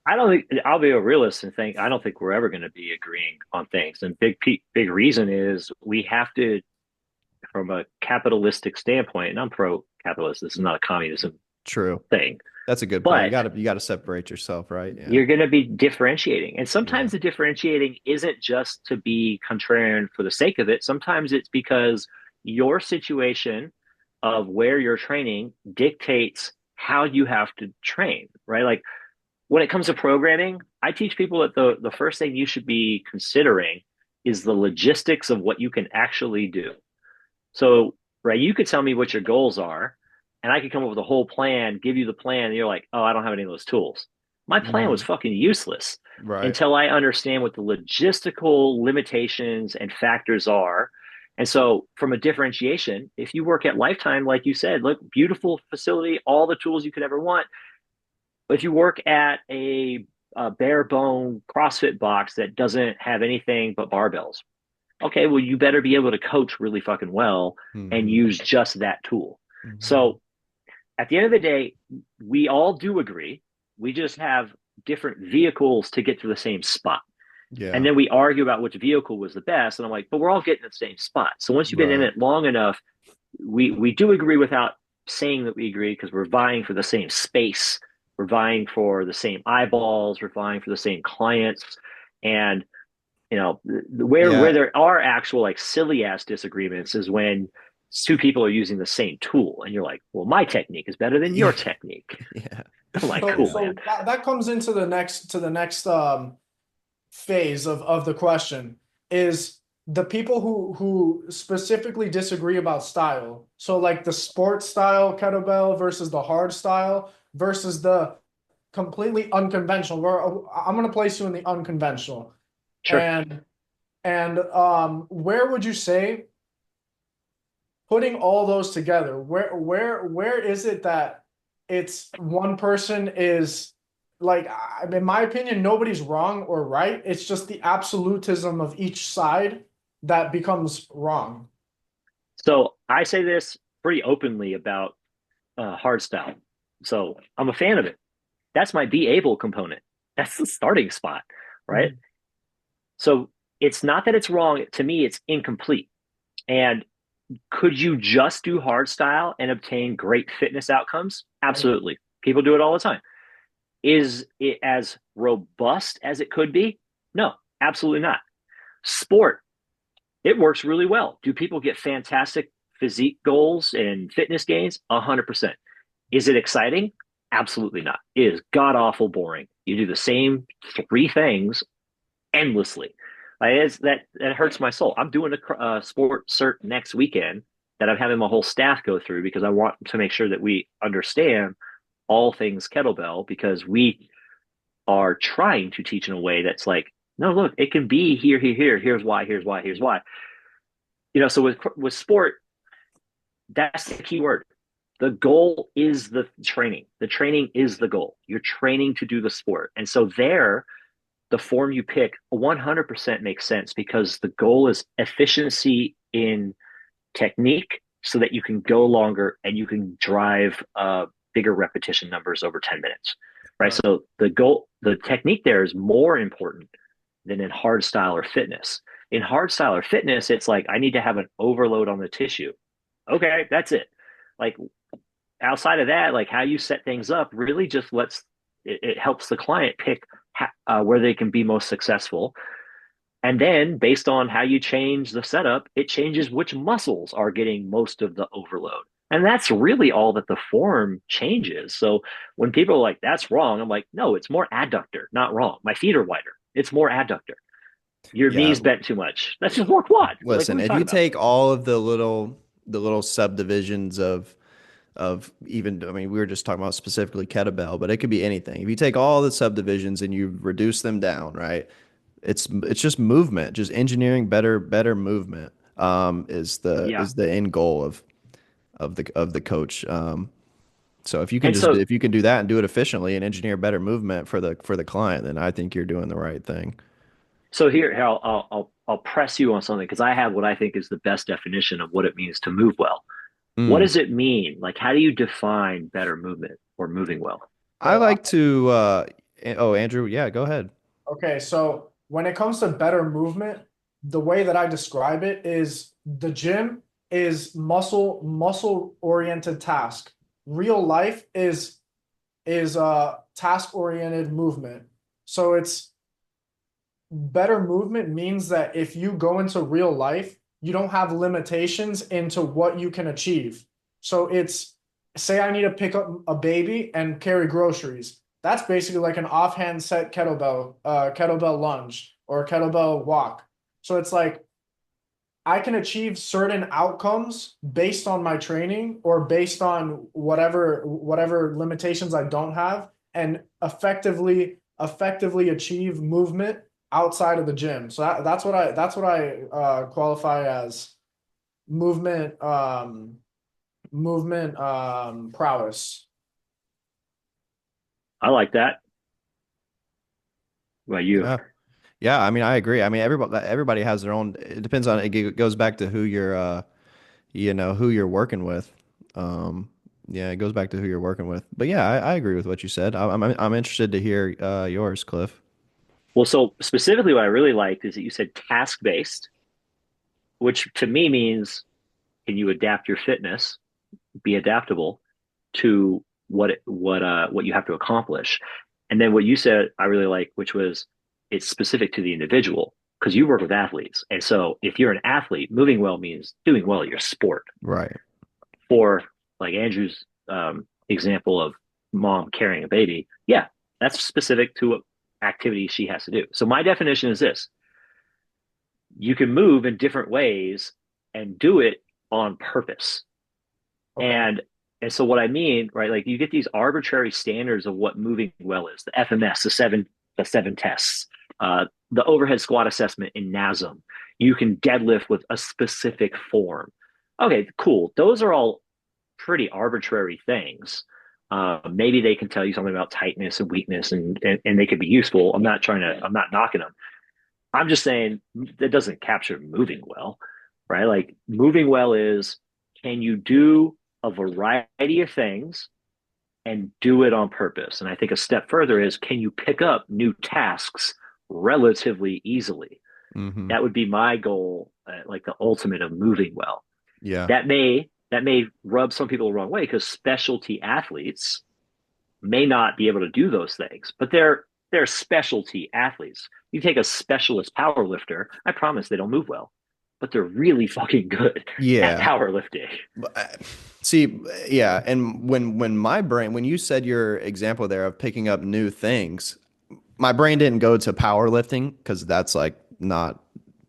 I don't think I'll be a realist and think I don't think we're ever going to be agreeing on things. And big reason is we have to, from a capitalistic standpoint, and I'm pro-capitalist. This is not a communism True. thing, That's a good point. but You gotta separate yourself, right? Yeah. you're going to be differentiating. And Yeah. sometimes the differentiating isn't just to be contrarian for the sake of it. Sometimes it's because your situation of where you're training dictates how you have to train, right? Like when it comes to programming, I teach people that the first thing you should be considering is the logistics of what you can actually do. So, right, you could tell me what your goals are, and I could come up with a whole plan, give you the plan, and you're like, oh, I don't have any of those tools. My plan was Mhm. fucking useless Right. until I understand what the logistical limitations and factors are. And so, from a differentiation, if you work at Lifetime, like you said, look, beautiful facility, all the tools you could ever want. If you work at a bare bone CrossFit box that doesn't have anything but barbells, okay, well, you better be able to coach really fucking well and Hmm. use just that tool. Hmm. So at the end of the day, we all do agree. We just have different vehicles to get to the same spot. And Yeah. then we argue about which vehicle was the best. And I'm like, but we're all getting to the same spot. So once you've been in Right. it long enough, we do agree without saying that we agree because we're vying for the same space. We're vying for the same eyeballs. We're vying for the same clients. And where Yeah. there are actual like silly ass disagreements is when two people are using the same tool and you're like, well, my technique is better than your Yeah. technique. Yeah. I'm like, So cool, Yeah. man. so that comes into the next phase of the question is the people who specifically disagree about style. So like the sports style kettlebell versus the hard style versus the completely unconventional. Where I'm gonna place you in the unconventional. Sure. And where would you say putting all those together, where is it that it's one person is like in my opinion, nobody's wrong or right. It's just the absolutism of each side that becomes wrong. So I say this pretty openly about hard style. So I'm a fan of it. That's my be able component. That's the starting spot, right? Mhm. So it's not that it's wrong. To me, it's incomplete. And could you just do hard style and obtain great fitness outcomes? Absolutely. People do it all the time. Is it as robust as it could be? No, absolutely not. Sport, it works really well. Do people get fantastic physique goals and fitness gains? 100%. Is it exciting? Absolutely not. It is god awful boring. You do the same three things endlessly. That hurts my soul. I'm doing a sport cert next weekend that I'm having my whole staff go through because I want to make sure that we understand all things kettlebell because we are trying to teach in a way that's like, no, look, it can be here, here, here. Here's why. Here's why. Here's why. So with sport, that's the key word. The goal is the training. The training is the goal. You're training to do the sport, and so there the form you pick 100% makes sense because the goal is efficiency in technique so that you can go longer and you can drive bigger repetition numbers over 10 minutes, right? Right. So the technique there is more important than in hard style or fitness. In hard style or fitness, it's like, I need to have an overload on the tissue. Okay, that's it. Like outside of that, like how you set things up really just it helps the client pick where they can be most successful. And then based on how you change the setup, it changes which muscles are getting most of the overload. And that's really all that the form changes. So when people are like, that's wrong, I'm like, no, it's more adductor, not wrong. My feet are wider. It's more adductor. Your Yeah. knees bent too much. That's just more quad. Like, what are Listen, we if you talking about? take all of the little subdivisions of even, I mean, we were just talking about specifically kettlebell, but it could be anything. If you take all the subdivisions and you reduce them down, right? It's just movement, just engineering better movement is Yeah. the end goal of the coach. So if you can And just so if you can do that and do it efficiently and engineer better movement for the client, then I think you're doing the right thing. here I'll press you on something because I have what I think is the best definition of what it means to move well. What Mm. does it mean? Like, how do you define better movement or moving well? I So like to oh, Andrew, yeah, go ahead. okay, so when it comes to better movement, the way that I describe it is the gym is muscle oriented task. Real life is task oriented movement. So it's better movement means that if you go into real life, you don't have limitations into what you can achieve. So it's say I need to pick up a baby and carry groceries. That's basically like an offhand set kettlebell lunge or kettlebell walk. So it's like I can achieve certain outcomes based on my training or based on whatever limitations I don't have and effectively achieve movement outside of the gym. So that's what I qualify as movement prowess. I like that. What about you? Yeah. Yeah, I mean, I agree. I mean, everybody has their own. It depends on. It goes back to who you're, who you're working with. Yeah, it goes back to who you're working with. But yeah, I agree with what you said. I'm interested to hear yours, Cliff. Well, so specifically, what I really liked is that you said task based, which to me means can you adapt your fitness, be adaptable to what you have to accomplish. And then what you said I really like, which was it's specific to the individual because you work with athletes. And so if you're an athlete, moving well means doing well at your sport. Right. For like Andrew's example of mom carrying a baby, yeah, that's specific to what activity she has to do. So my definition is this: you can move in different ways and do it on purpose. Okay. And so what I mean, right, like you get these arbitrary standards of what moving well is, the FMS, the seven tests, the overhead squat assessment in NASM. You can deadlift with a specific form. Okay, cool. Those are all pretty arbitrary things. Maybe they can tell you something about tightness and weakness and they could be useful. I'm not knocking them. I'm just saying that doesn't capture moving well, right? Like moving well is can you do a variety of things and do it on purpose? And I think a step further is can you pick up new tasks relatively easily? Mm-hmm. That would be my goal, like the ultimate of moving well. Yeah. That may rub some people the wrong way because specialty athletes may not be able to do those things, but they're specialty athletes. You take a specialist power lifter, I promise they don't move well, but they're really fucking good at Yeah. powerlifting. But, see, yeah, and when you said your example there of picking up new things, my brain didn't go to powerlifting because that's like not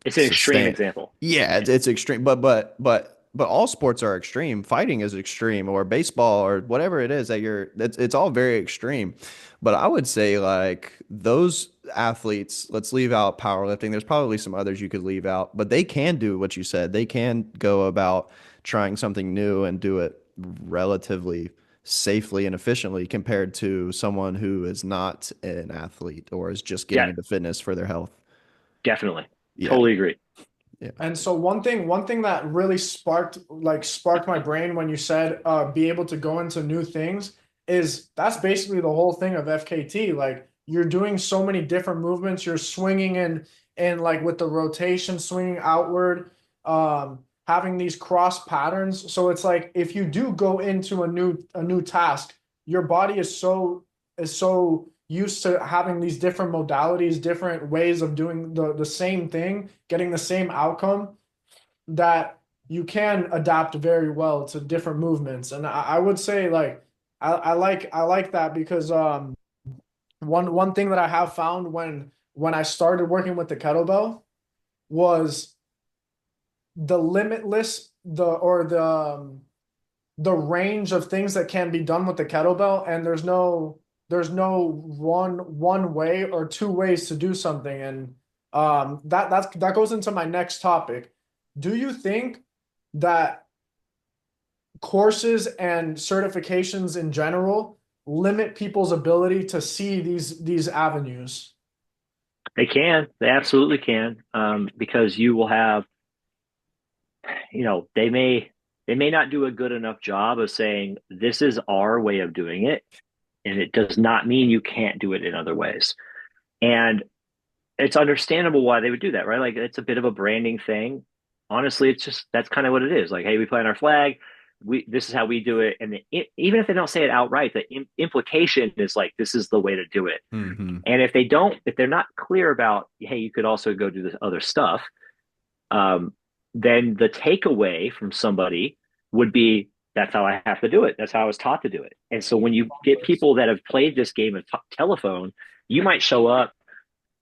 It's an extreme sustain. example. Yeah, Yeah. it's extreme, but all sports are extreme. Fighting is extreme, or baseball, or whatever it is that it's all very extreme. But I would say like those athletes, let's leave out powerlifting. There's probably some others you could leave out, but they can do what you said. They can go about trying something new and do it relatively safely and efficiently compared to someone who is not an athlete or is just getting Yeah, into fitness for their health. definitely. Yeah. Totally agree. Yeah. And so one thing that really sparked my brain when you said be able to go into new things is that's basically the whole thing of FKT. Like you're doing so many different movements, you're swinging in like with the rotation, swinging outward, having these cross patterns. So it's like if you do go into a new task, your body is so used to having these different modalities, different ways of doing the same thing, getting the same outcome, that you can adapt very well to different movements. And I would say like I like that because one thing that I have found when I started working with the kettlebell was the limitless the range of things that can be done with the kettlebell, and there's no one way or two ways to do something. And that goes into my next topic. Do you think that courses and certifications in general limit people's ability to see these avenues? They can, they absolutely can, because you will have, they may not do a good enough job of saying this is our way of doing it, and it does not mean you can't do it in other ways. And it's understandable why they would do that, right? Like it's a bit of a branding thing. Honestly, it's just that's kind of what it is. Like, hey, we plant our flag. This is how we do it, and even if they don't say it outright, the implication is like this is the way to do it. Hmm. And if they're not clear about, hey, you could also go do this other stuff, um, then the takeaway from somebody would be that's how I have to do it. That's how I was taught to do it. And so when you get people that have played this game of telephone, you might show up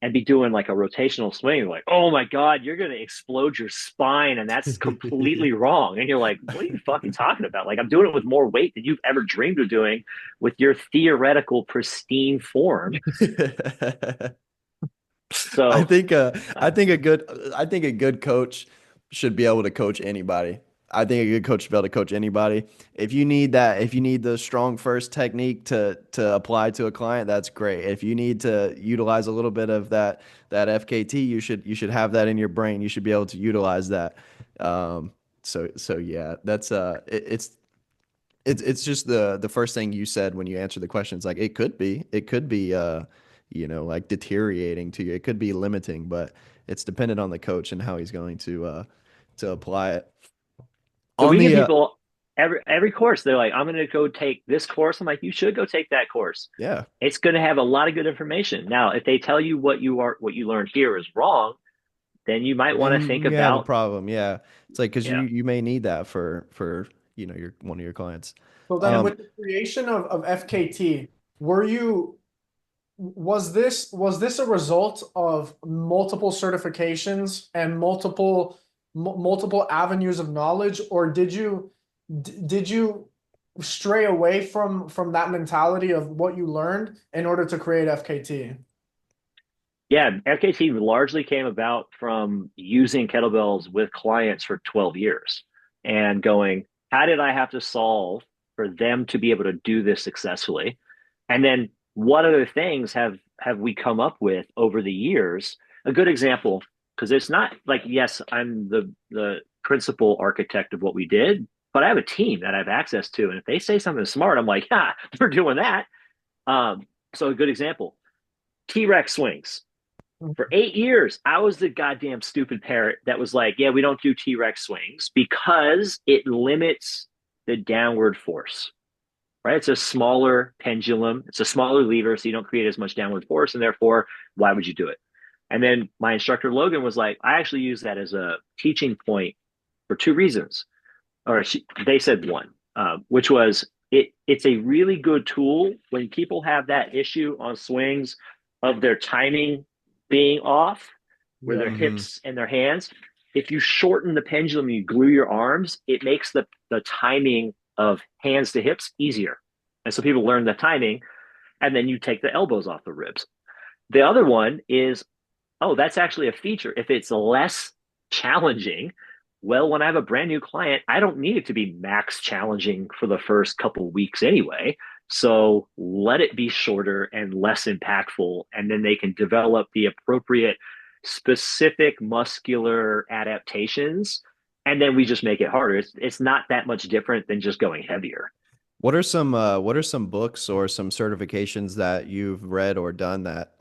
and be doing like a rotational swing, like, oh my God, you're going to explode your spine. And that's completely wrong. And you're like, what are you fucking talking about? Like, I'm doing it with more weight than you've ever dreamed of doing with your theoretical pristine form. I So, think uh, I think a good coach should be able to coach anybody. I think a good coach should be able to coach anybody. If you need the strong first technique to apply to a client, that's great. If you need to utilize a little bit of that FKT, you should have that in your brain. You should be able to utilize that. So yeah, that's it's just the first thing you said when you answered the question. It's like it could be like deteriorating to you. It could be limiting, but it's dependent on the coach and how he's going to apply it. so On we give the people every course, they're like, I'm going to go take this course. I'm like, you should go take that course. yeah. It's going to have a lot of good information. Now, if they tell you what you learned here is wrong, then you might want to think You have a about, problem. Yeah. It's like because yeah. you may need that for your one of your clients. So then Um with the creation of FKT, were you was this a result of multiple certifications and multiple avenues of knowledge, or did you stray away from that mentality of what you learned in order to create FKT? Yeah, FKT largely came about from using kettlebells with clients for 12 years and going, how did I have to solve for them to be able to do this successfully? And then what other things have we come up with over the years? A good example, because it's not like, yes, I'm the principal architect of what we did, but I have a team that I have access to. And if they say something smart, I'm like, yeah, we're doing that. So a good example, T-Rex swings for 8 years, I was the goddamn stupid parrot that was like, yeah, we don't do T Rex swings because it limits the downward force, right? It's a smaller pendulum, it's a smaller lever, so you don't create as much downward force. And therefore, why would you do it? And then my instructor, Logan, was like, I actually use that as a teaching point for two reasons. They said one, which was it's a really good tool when people have that issue on swings of their timing being off, where their Yeah. mhm. hips and their hands. If you shorten the pendulum and you glue your arms, it makes the timing of hands to hips easier. And so people learn the timing, and then you take the elbows off the ribs. The other one is, oh, that's actually a feature. If it's less challenging, well, when I have a brand new client, I don't need it to be max challenging for the first couple of weeks anyway. So let it be shorter and less impactful, and then they can develop the appropriate specific muscular adaptations. And then we just make it harder. It's not that much different than just going heavier. What are some books or some certifications that you've read or done that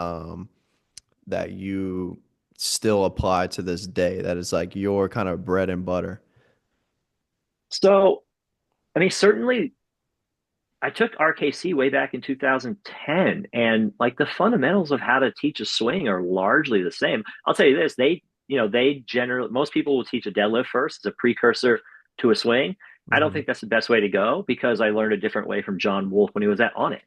you still apply to this day that is like your kind of bread and butter? So, I mean, certainly I took RKC way back in 2010, and like the fundamentals of how to teach a swing are largely the same. I'll tell you this, they generally, most people will teach a deadlift first as a precursor to a swing. I don't Mhm. think that's the best way to go because I learned a different way from John Wolf when he was at On It,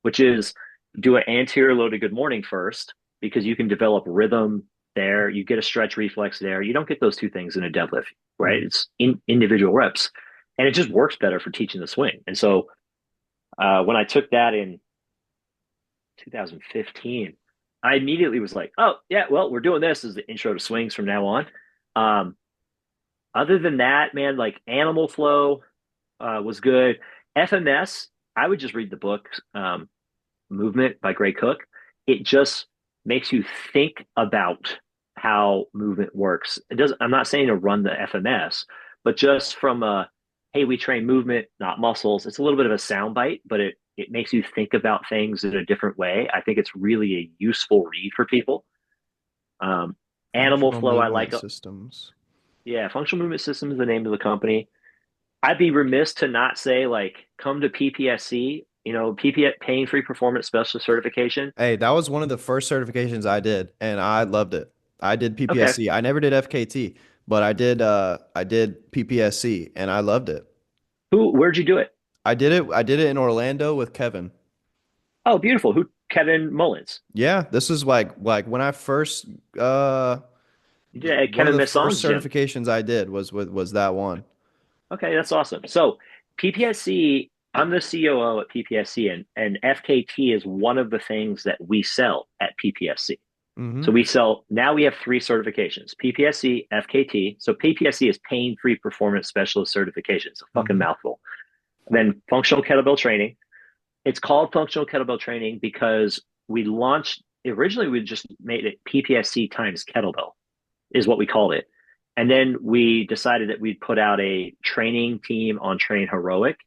which is do an anterior loaded good morning first because you can develop rhythm there. You get a stretch reflex there. You don't get those two things in a deadlift, right? Mhm. It's individual reps, and it just works better for teaching the swing. And so when I took that in 2015, I immediately was like, oh, yeah, well, we're doing this as the intro to swings from now on. Um, Other than that, man, like animal flow, was good. FMS, I would just read the book, Movement by Gray Cook. It just makes you think about how movement works. It doesn't, I'm not saying to run the FMS, but just from a, hey, we train movement, not muscles. It's a little bit of a soundbite, but it makes you think about things in a different way. I think it's really a useful read for people. Um, Animal Functional Flow, I like. movement systems. Yeah, Functional Movement System is the name of the company. I'd be remiss to not say like come to PPSC, PPS Pain Free Performance Specialist certification. Hey, that was one of the first certifications I did, and I loved it. I did Okay. PPSC. I never did FKT, but I did PPSC and I loved it. Where'd you do it? I did it in Orlando with Kevin. Oh, beautiful. Kevin Mullins. Yeah, this is like when I first uh You did it at one of Kevin the first Messong's gym. certifications I did was that one. Okay, that's awesome. So PPSC, I'm the COO at PPSC and FKT is one of the things that we sell at PPSC. So Hmm. we sell, now we have three certifications, PPSC, FKT. So PPSC is pain free performance specialist certification. It's a fucking Hmm. mouthful. Then functional kettlebell training. It's called functional kettlebell training because we launched, originally we just made it PPSC times kettlebell is what we called it. And then we decided that we'd put out a training team on Train Heroic.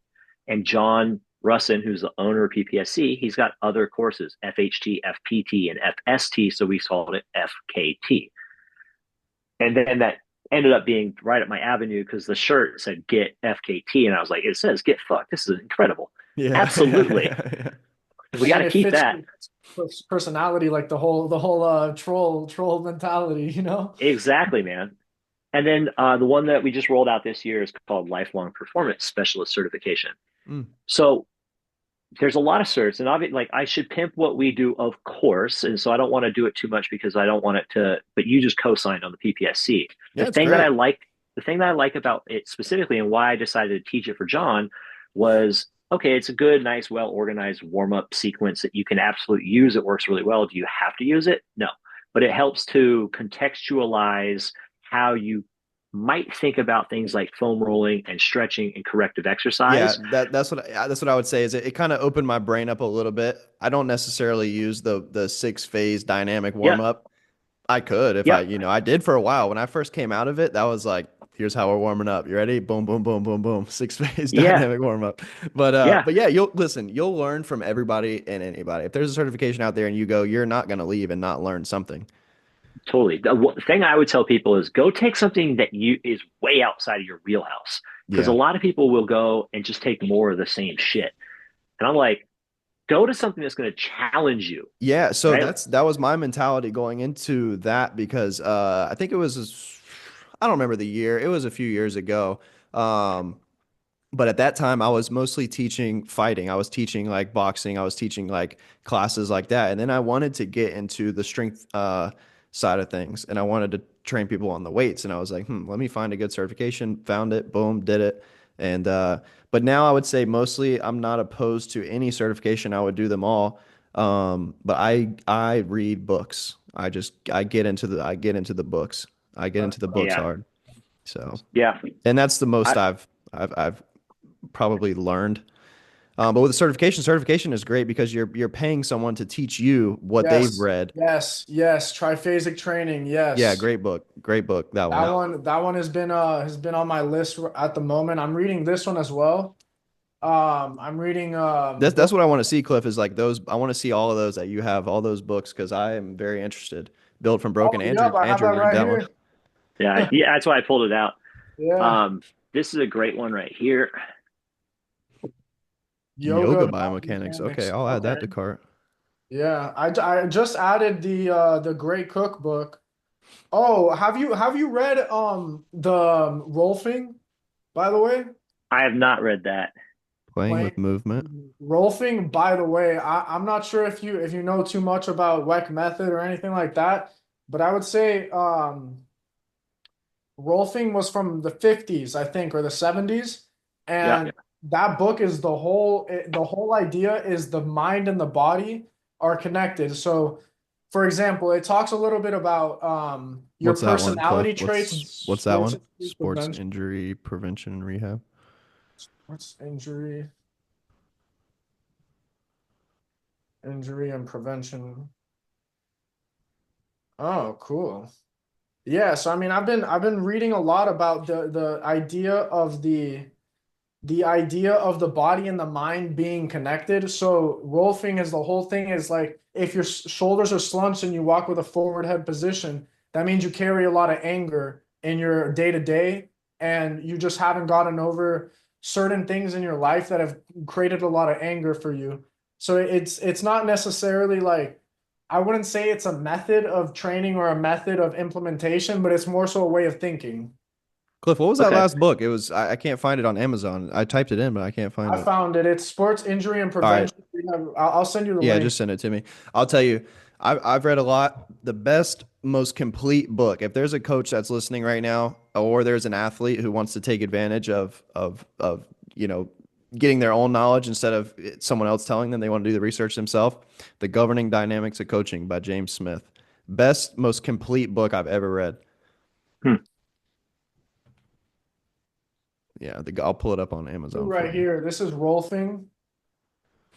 And John Russin, who's the owner of PPSC, he's got other courses, FHT, FPT, and FST. So we called it FKT. And then that ended up being right at my avenue because the shirt said get FKT. And I was like, it says get fucked. This is incredible. Yeah, yeah, Absolutely. yeah, yeah. We got And to it keep fits that. your personality, like the whole troll mentality, you know? Exactly, man. And then the one that we just rolled out this year is called Lifelong Performance Specialist Certification. Mm. So there's a lot of certs, and obviously, like I should pimp what we do, of course. And so I don't want to do it too much because I don't want it to. But you just co-signed on the PPSC. The Yeah, it's thing that I great. like, the thing that I like about it specifically, and why I decided to teach it for John, was okay. It's a good, nice, well organized warm up sequence that you can absolutely use. It works really well. Do you have to use it? No, but it helps to contextualize how you might think about things like foam rolling and stretching and corrective Yeah, exercise. that's what I would say is it kind of opened my brain up a little bit. I don't necessarily use the six phase dynamic warm Yep, up. I could if yep, I did for a while. When I first came out of it, that was like, here's how we're warming up. You ready? Boom, boom, boom, boom, boom. Six phase yeah, dynamic warm up. But yeah. but yeah, you'll learn from everybody and anybody. If there's a certification out there and you go, you're not gonna leave and not learn something. Totally. The thing I would tell people is go take something that you is way outside of your wheelhouse because a Yeah. lot of people will go and just take more of the same shit. And I'm like, go to something that's going to challenge you, Yeah, so right? that was my mentality going into that because I think it was I don't remember the year. It was a few years ago. Um, but at that time I was mostly teaching fighting. I was teaching like boxing. I was teaching like classes like that. And then I wanted to get into the strength side of things and I wanted to train people on the weights and I was like, let me find a good certification. Found it, boom, did it. And but now I would say mostly I'm not opposed to any certification. I would do them all. But I read books. I get into the books. I get into the books Yeah, hard. So, yeah. and that's the most I, I've probably learned. But with the certification is great because you're paying someone to teach you what they've Yes, read. yes. Triphasic training, Yeah, yes. great book, that That one. one, that one has been on my list at the moment. I'm reading this one as well. I'm reading That's book. what I want to see, Cliff, is like those. I want to see all of those that you have, all those books, because I am very interested. Built from Oh, Broken. yep, I have Andrew that read right that one. here. yeah, yeah. That's why I pulled it out. Yeah, Um, this is a great one right here. yoga Yoga biomechanics. Okay, biomechanics. I'll add that Okay. to cart. Yeah, I just added the Great Cookbook. Oh, have you read the Rolfing, by the way? I have not read that. Playing Plain with movement. Rolfing, by the way, I'm not sure if you know too much about WEC method or anything like that, but I would say Rolfing was from the 50s, I think, or the 70s. Yeah. And that book is the whole idea is the mind and the body are connected. So, for example, it talks a little bit about your What's that one, Cliff? personality traits, What's that sports one? injury Sports prevention. injury prevention and rehab. What's injury and prevention. Oh, cool. Yeah, so I mean, I've been reading a lot about the idea of the idea of the body and the mind being connected. So Rolfing is the whole thing is like if your shoulders are slunched and you walk with a forward head position, that means you carry a lot of anger in your day to day, and you just haven't gotten over certain things in your life that have created a lot of anger for you. So it's not necessarily like I wouldn't say it's a method of training or a method of implementation, but it's more so a way of thinking. Cliff, what was that Okay. last book? It was I can't find it on Amazon. I typed it in, but I can't find I it. found it. It's sports injury and All right. prevention. I'll send you the Yeah, link. just send it to me. I'll tell you, I've read a lot. The best, most complete book. If there's a coach that's listening right now, or there's an athlete who wants to take advantage of you know getting their own knowledge instead of someone else telling them, they want to do the research themselves. The Governing Dynamics of Coaching by James Smith. Best, most complete book I've ever read. Hmm. Yeah, I'll pull it up on Amazon Right for you. here. This is Rolfing,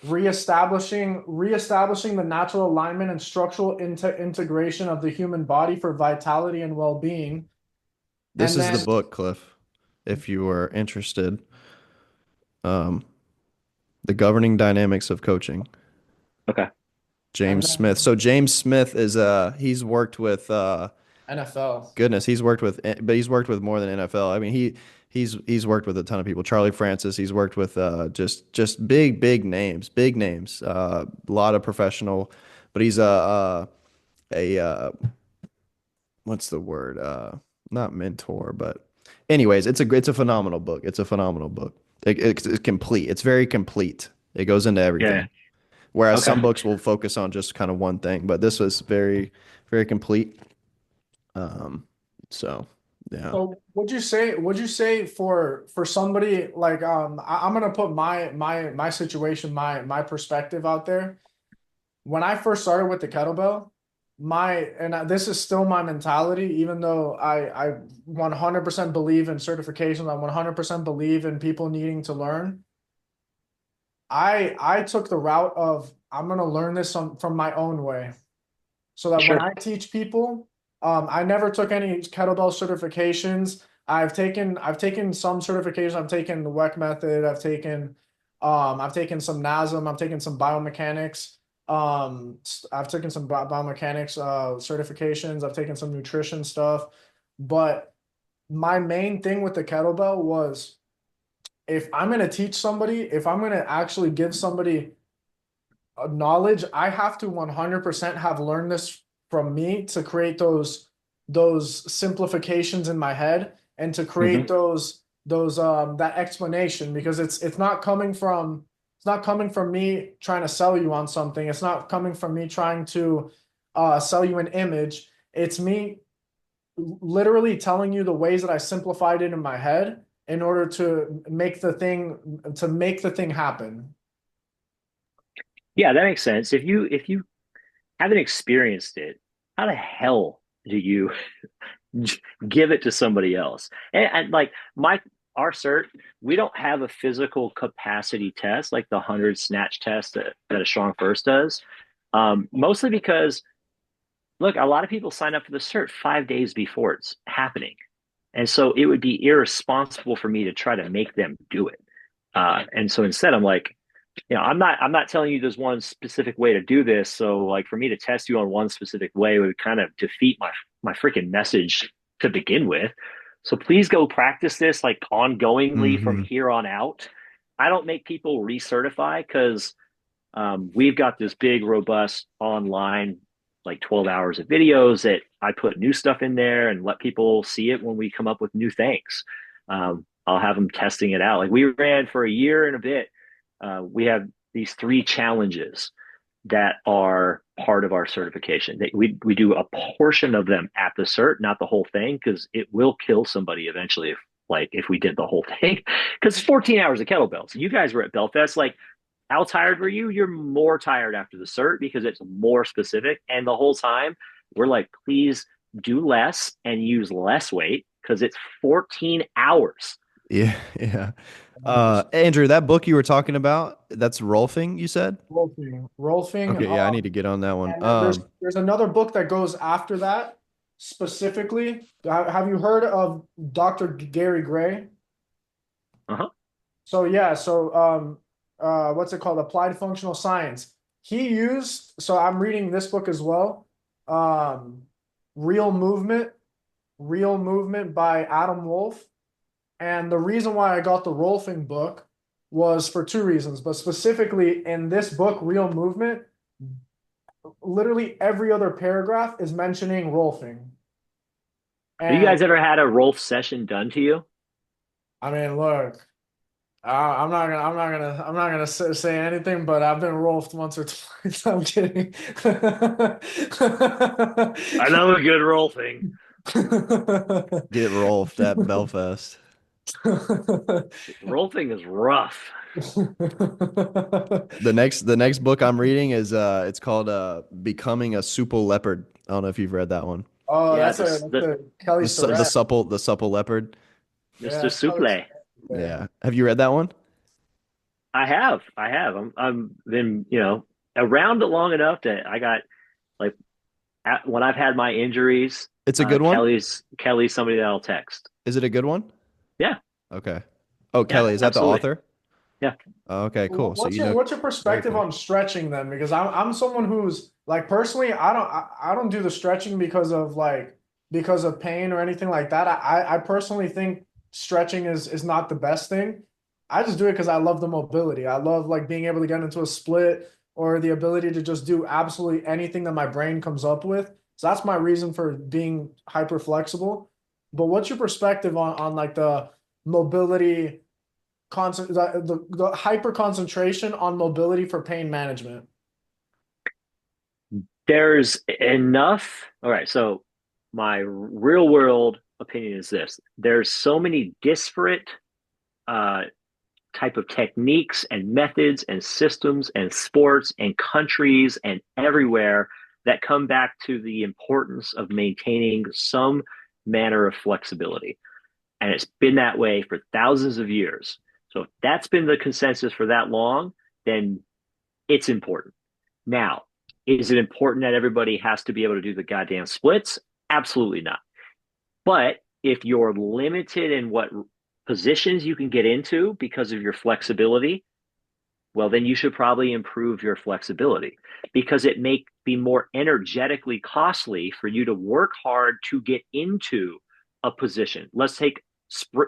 reestablishing the natural alignment and structural integration of the human body for vitality and well-being. This And is the then book, Cliff, if you are interested. Um, The Governing Dynamics of Coaching. Okay. and James Smith. then So James Smith is he's worked with NFL. goodness, he's worked with but he's worked with more than NFL. I mean, he's worked with a ton of people. Charlie Francis, he's worked with just big names, big names. A lot of professional, but he's a what's the word? Not mentor, but anyways, it's a phenomenal book. It's a phenomenal book. It's complete. It's very complete. It goes into Yeah. everything. Whereas Okay. some books will focus on just kind of one thing, but this was very complete. Um, so yeah, So would you say for somebody like I'm gonna put my situation, my perspective out there. When I first started with the kettlebell, this is still my mentality, even though I 100% believe in certifications, I 100% believe in people needing to learn. I took the route of I'm gonna learn this from my own way, so that when Sure. I teach people, I never took any kettlebell certifications. I've taken some certifications. I've taken the WEC method. I've taken some NASM. I've taken some biomechanics. I've taken some biomechanics certifications. I've taken some nutrition stuff. But my main thing with the kettlebell was if I'm going to teach somebody, if I'm going to actually give somebody knowledge, I have to 100% have learned this from me to create those simplifications in my head and to create Hmm. those that explanation, because it's not coming from me trying to sell you on something. It's not coming from me trying to sell you an image. It's me literally telling you the ways that I simplified it in my head in order to make the thing happen. Yeah, that makes sense. If you haven't experienced it, how the hell do you give it to somebody else? And like my our cert, we don't have a physical capacity test like the 100 snatch test that a strong first does. Mostly because look, a lot of people sign up for the cert 5 days before it's happening. And so it would be irresponsible for me to try to make them do it. And so instead I'm like, I'm not telling you there's one specific way to do this. So like for me to test you on one specific way would kind of defeat my freaking message to begin with. So please go practice this like ongoingly from hmm here on out. I don't make people recertify because we've got this big, robust online, like 12 hours of videos that I put new stuff in there and let people see it when we come up with new things. I'll have them testing it out. Like we ran for a year and a bit. We have these 3 challenges that are part of our certification. We do a portion of them at the cert, not the whole thing, because it will kill somebody eventually if we did the whole thing. Because it's 14 hours of kettlebells. You guys were at Belfast, like how tired were you? You're more tired after the cert because it's more specific. And the whole time we're like, please do less and use less weight because it's 14 hours. yeah, yeah. Andrew, that book you were talking about, that's Rolfing, you said? Rolfing. Okay, yeah, I need to get on that one. And then there's another book that goes after that specifically. Have you heard of Dr. Gary Gray? Uh-huh. So yeah, what's it called? Applied Functional Science. So I'm reading this book as well. Um, Real Movement, Real Movement by Adam Wolf. And the reason why I got the Rolfing book was for two reasons, but specifically in this book, Real Movement, literally every other paragraph is mentioning Rolfing. Have you And guys ever had a Rolf session done to you? I mean, look, I'm not gonna say anything, but I've been Rolfed once or twice. I'm kidding. I know a good Rolfing. get Rolfed at Belfast. Rolfing is rough. The next book I'm reading is it's called Becoming a Supple Leopard. I don't know if you've read that one. Oh, Yeah, that's a Kelly Starrett. The supple leopard. Yeah, Mr. that's Kelly Souple. Starrett. Yeah. Have you read that one? I have. I'm been, around it long enough that I got like when I've had my injuries, It's a good one? Kelly's somebody that I'll text. Is it a good one? Yeah, Okay. Oh, yeah, Kelly, is that the absolutely. author? Yeah. Okay, cool. So What's your very perspective cool. on stretching then? Because I'm someone who's like personally I don't do the stretching because of pain or anything like that. I personally think stretching is not the best thing. I just do it because I love the mobility. I love like being able to get into a split or the ability to just do absolutely anything that my brain comes up with. So that's my reason for being hyper flexible. But what's your perspective on like the mobility? The hyper concentration on mobility for pain management. There's enough. All right. So my real world opinion is this: there's so many disparate uh, type of techniques and methods and systems and sports and countries and everywhere that come back to the importance of maintaining some manner of flexibility. And it's been that way for thousands of years. So if that's been the consensus for that long, then it's important. Now, is it important that everybody has to be able to do the goddamn splits? Absolutely not. But if you're limited in what positions you can get into because of your flexibility, well, then you should probably improve your flexibility because it may be more energetically costly for you to work hard to get into a position. Let's take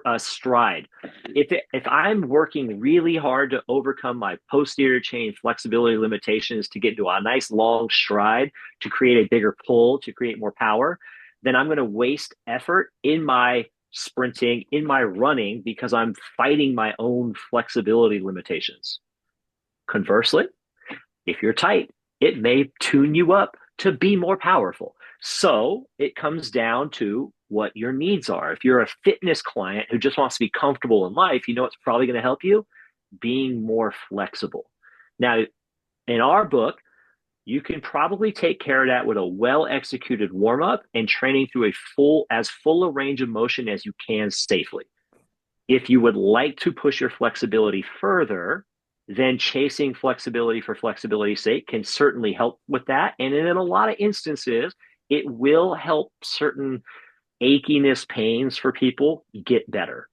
a stride. If I'm working really hard to overcome my posterior chain flexibility limitations to get into a nice long stride to create a bigger pull to create more power, then I'm going to waste effort in my sprinting, in my running because I'm fighting my own flexibility limitations. Conversely, if you're tight, it may tune you up to be more powerful. So it comes down to what your needs are. If you're a fitness client who just wants to be comfortable in life, you know it's probably going to help you being more flexible. Now, in our book, you can probably take care of that with a well executed warm up and training through as full a range of motion as you can safely. If you would like to push your flexibility further, then chasing flexibility for flexibility's sake can certainly help with that. And in a lot of instances, it will help certain achiness pains for people get better.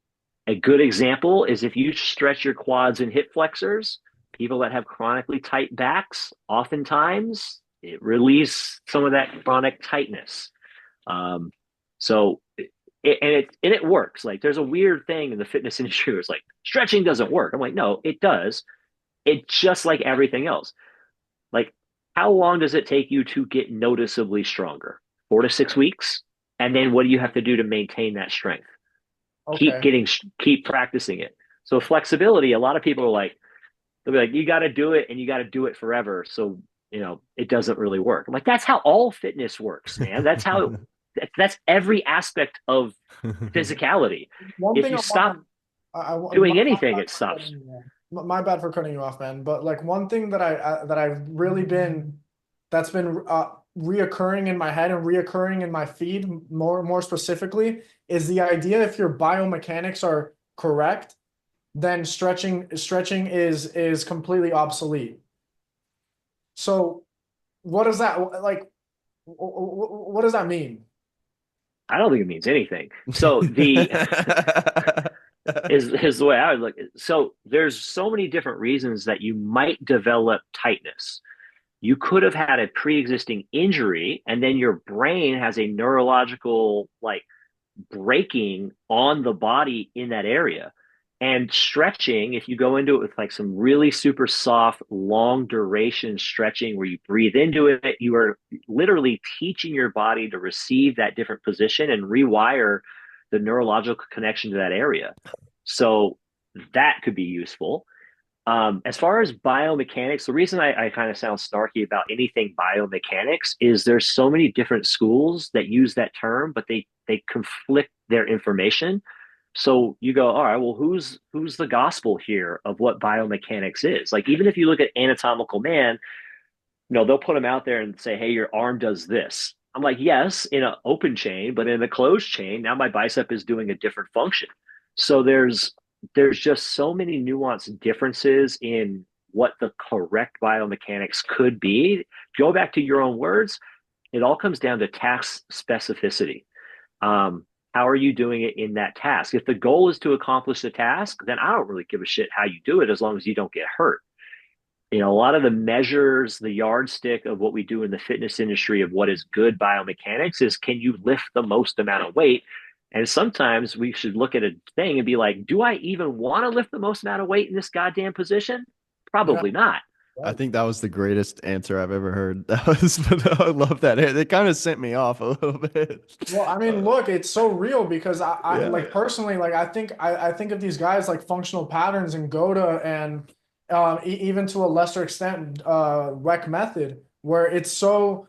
A good example is if you stretch your quads and hip flexors, people that have chronically tight backs, oftentimes it relieves some of that chronic tightness. Um, so it works. Like there's a weird thing in the fitness industry where it's like stretching doesn't work. I'm like, no, it does. It's just like everything else. Like, how long does it take you to get noticeably stronger? 4 to 6 weeks. And then what do you have to do to maintain that strength? Okay. Keep practicing it. So flexibility, a lot of people are like, they'll be like, you got to do it and you got to do it forever. So, it doesn't really work. I'm like, that's how all fitness works, man. That's every aspect of physicality. One If thing you I want stop I doing anything, it stops. my bad for cutting you off, man. But like one thing that I've really been that's been reoccurring in my head and reoccurring in my feed more specifically is the idea if your biomechanics are correct, then stretching is completely obsolete. So what does that like? What does that mean? I don't think it means anything. So the is the way I would look. So there's so many different reasons that you might develop tightness. You could have had a pre-existing injury, and then your brain has a neurological like breaking on the body in that area. And stretching, if you go into it with like some really super soft, long duration stretching where you breathe into it, you are literally teaching your body to receive that different position and rewire the neurological connection to that area. So that could be useful. As far as biomechanics, the reason I kind of sound snarky about anything biomechanics is there's so many different schools that use that term, but they conflict their information. So you go, all right, well, who's the gospel here of what biomechanics is? Like, even if you look at anatomical man, they'll put them out there and say, hey, your arm does this. I'm like, yes, in an open chain, but in a closed chain, now my bicep is doing a different function. So there's just so many nuanced differences in what the correct biomechanics could be. Go back to your own words, it all comes down to task specificity. How are you doing it in that task? If the goal is to accomplish the task, then I don't really give a shit how you do it as long as you don't get hurt. A lot of the measures, the yardstick of what we do in the fitness industry of what is good biomechanics is, can you lift the most amount of weight? And sometimes we should look at a thing and be like, do I even want to lift the most amount of weight in this goddamn position? Yeah. Probably not. I think that was the greatest answer I've ever heard. That was, I love that. It kind of sent me off a little bit. Well, I mean, look, it's so real because I Yeah. like personally, like I think of these guys like functional patterns and Goda and even to a lesser extent Weck method, where it's so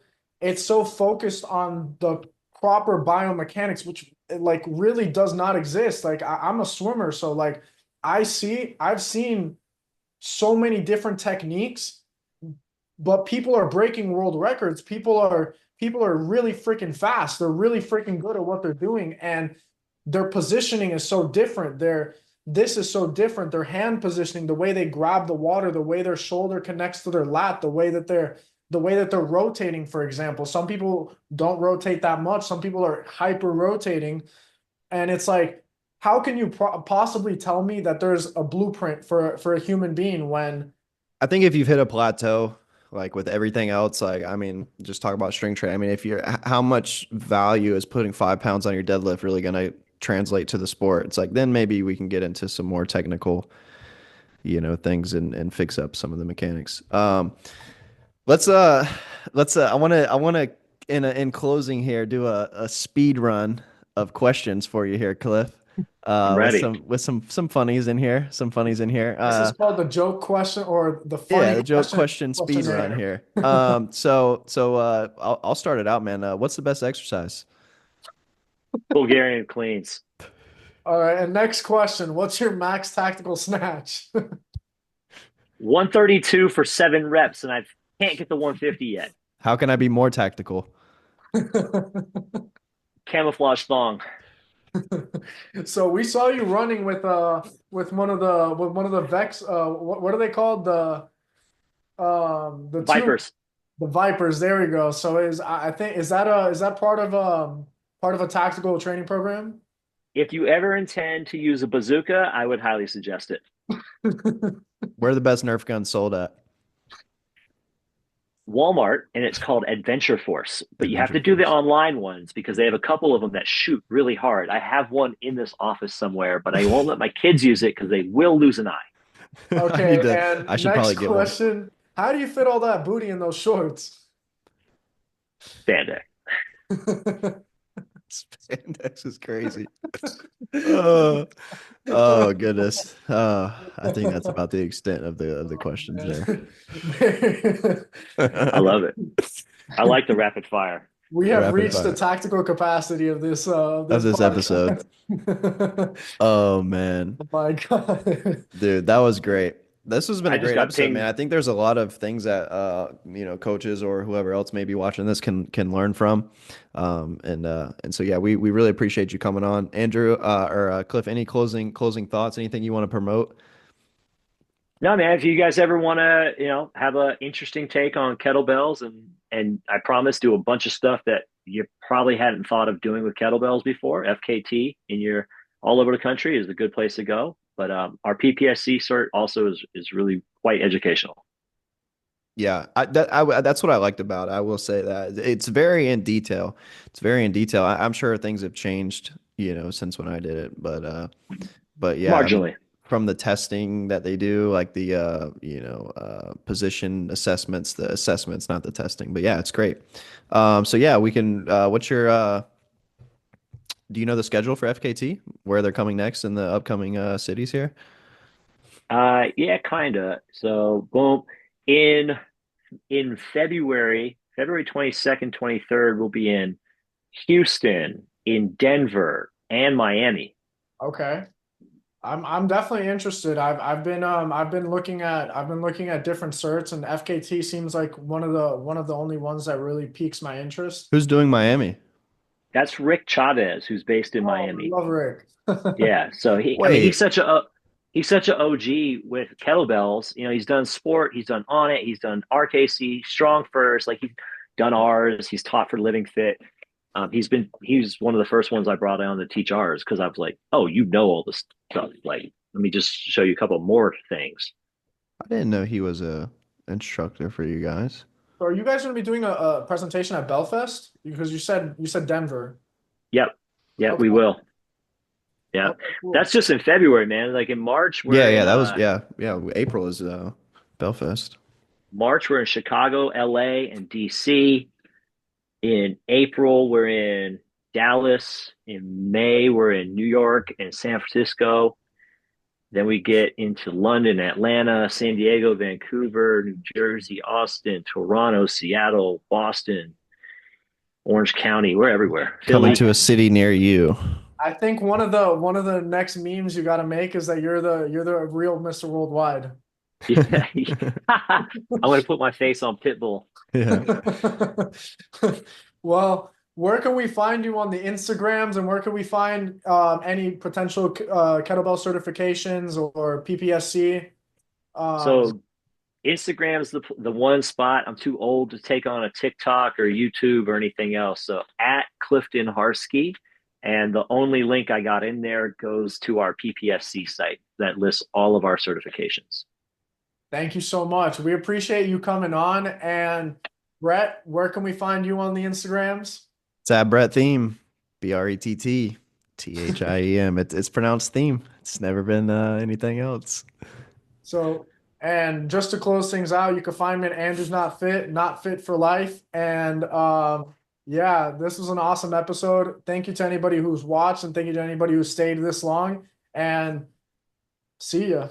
focused on the proper biomechanics, which like really does not exist. Like I'm a swimmer, so like I've seen so many different techniques, but people are breaking world records. People are really freaking fast. They're really freaking good at what they're doing, and their positioning is so different. This is so different. Their hand positioning, the way they grab the water, the way their shoulder connects to their lat, the way that they're rotating, for example. Some people don't rotate that much. Some people are hyper rotating, and it's like, how can you possibly tell me that there's a blueprint for a human being when I think if you've hit a plateau, like with everything else, like, I mean, just talk about strength training. I mean, if you're, how much value is putting 5 pounds on your deadlift really going to translate to the sport? It's like, then maybe we can get into some more technical, things and fix up some of the mechanics. Let's I want to in closing here do a speed run of questions for you here, Cliff. I'm With ready. some funnies in here, some funnies in here. this is called the joke question or the Yeah, funny the joke question question speed run questionnaire. here. I'll start it out, man. What's the best exercise? Bulgarian cleans. All right, and next question. What's your max tactical snatch? 132 for 7 reps, and I can't get the 150 yet. How can I be more tactical? Camouflage thong. So we saw you running with one of the Vex what are they called? The two Vipers. the Vipers. There we go. So I think is that part of a tactical training program? If you ever intend to use a bazooka, I would highly suggest it. Where are the best Nerf guns sold at? Walmart, and it's called Adventure Force, but you have Adventure to do the Force. online ones because they have a couple of them that shoot really hard. I have one in this office somewhere, but I won't let my kids use it because they will lose an eye. I Okay, need to. and I should next probably get one. question. How do you fit all that booty in those shorts? Spandex. Spandex is crazy. Oh, oh goodness. I think that's about the extent of the questions there. I love it. I like the rapid fire. We have Rapid reached the fire tactical capacity of this of this this episode. podcast. Oh man, Oh my God. dude, that was great. This has been I a just great got episode, man. pinged. I think there's a lot of things that coaches or whoever else may be watching this can learn from. And so yeah, we really appreciate you coming on. Andrew or Cliff, any closing thoughts, anything you want to promote? No, man, if you guys ever want to, have an interesting take on kettlebells and I promise do a bunch of stuff that you probably hadn't thought of doing with kettlebells before, FKT in your all over the country is a good place to go. But our PPSC cert also is really quite educational. Yeah, that's what I liked about it. I will say that it's very in detail. It's very in detail. I'm sure things have changed, since when I did it, but yeah, I mean, Marginally. from the testing that they do, like the position assessments, the assessments, not the testing, but yeah, it's great. So yeah, we can. What's your? Do you know the schedule for FKT? Where they're coming next in the upcoming cities here? Yeah, kind of. So, boom, in February 22nd, 23rd, we'll be in Houston, in Denver, and Miami. Okay. I'm definitely interested. I've been looking at different certs, and FKT seems like one of the only ones that really piques my interest. Who's doing Miami? That's Rick Chavez, who's based in Oh, Miami. I love Rick. Yeah, so I mean, Wait, he's such a OG with kettlebells. He's done sport, he's done on it, he's done RKC, strong first, like he's done ours. He's taught for Living Fit. He's one of the first ones I brought on to teach ours because I was like, oh, all this stuff. Like, let me just show you a couple more things. I didn't know he was a instructor for you guys. So are you guys going to be doing a presentation at Belfast? Because you said Denver. Yep, yep, we Okay. will. Yeah, Okay, cool. that's just in February, man. Like in March, Yeah, we're yeah, in that was yeah. April is Belfast. Chicago, LA, and DC. In April, we're in Dallas. In May, we're in New York and San Francisco. Then we get into London, Atlanta, San Diego, Vancouver, New Jersey, Austin, Toronto, Seattle, Boston, Orange County. We're everywhere. Coming Philly. to a city near you. I think one of the next memes you got to make is that you're the real Mr. Worldwide. Yeah. I'm going to put my face on Pitbull. Yeah. Well, where can we find you on the Instagrams, and where can we find any potential kettlebell certifications or PPSC? Um, So Instagram's the one spot. I'm too old to take on a TikTok or YouTube or anything else. So at Clifton Harski. And the only link I got in there goes to our PPSC site that lists all of our certifications. Thank you so much. We appreciate you coming on. And Brett, where can we find you on the Instagrams? It's at Brett Thiem, BrettThiem. It's pronounced theme. It's never been anything else. So, and just to close things out, you can find me at Andrew's Not Fit, Not Fit for Life. And yeah, this was an awesome episode. Thank you to anybody who's watched, and thank you to anybody who stayed this long. And see ya.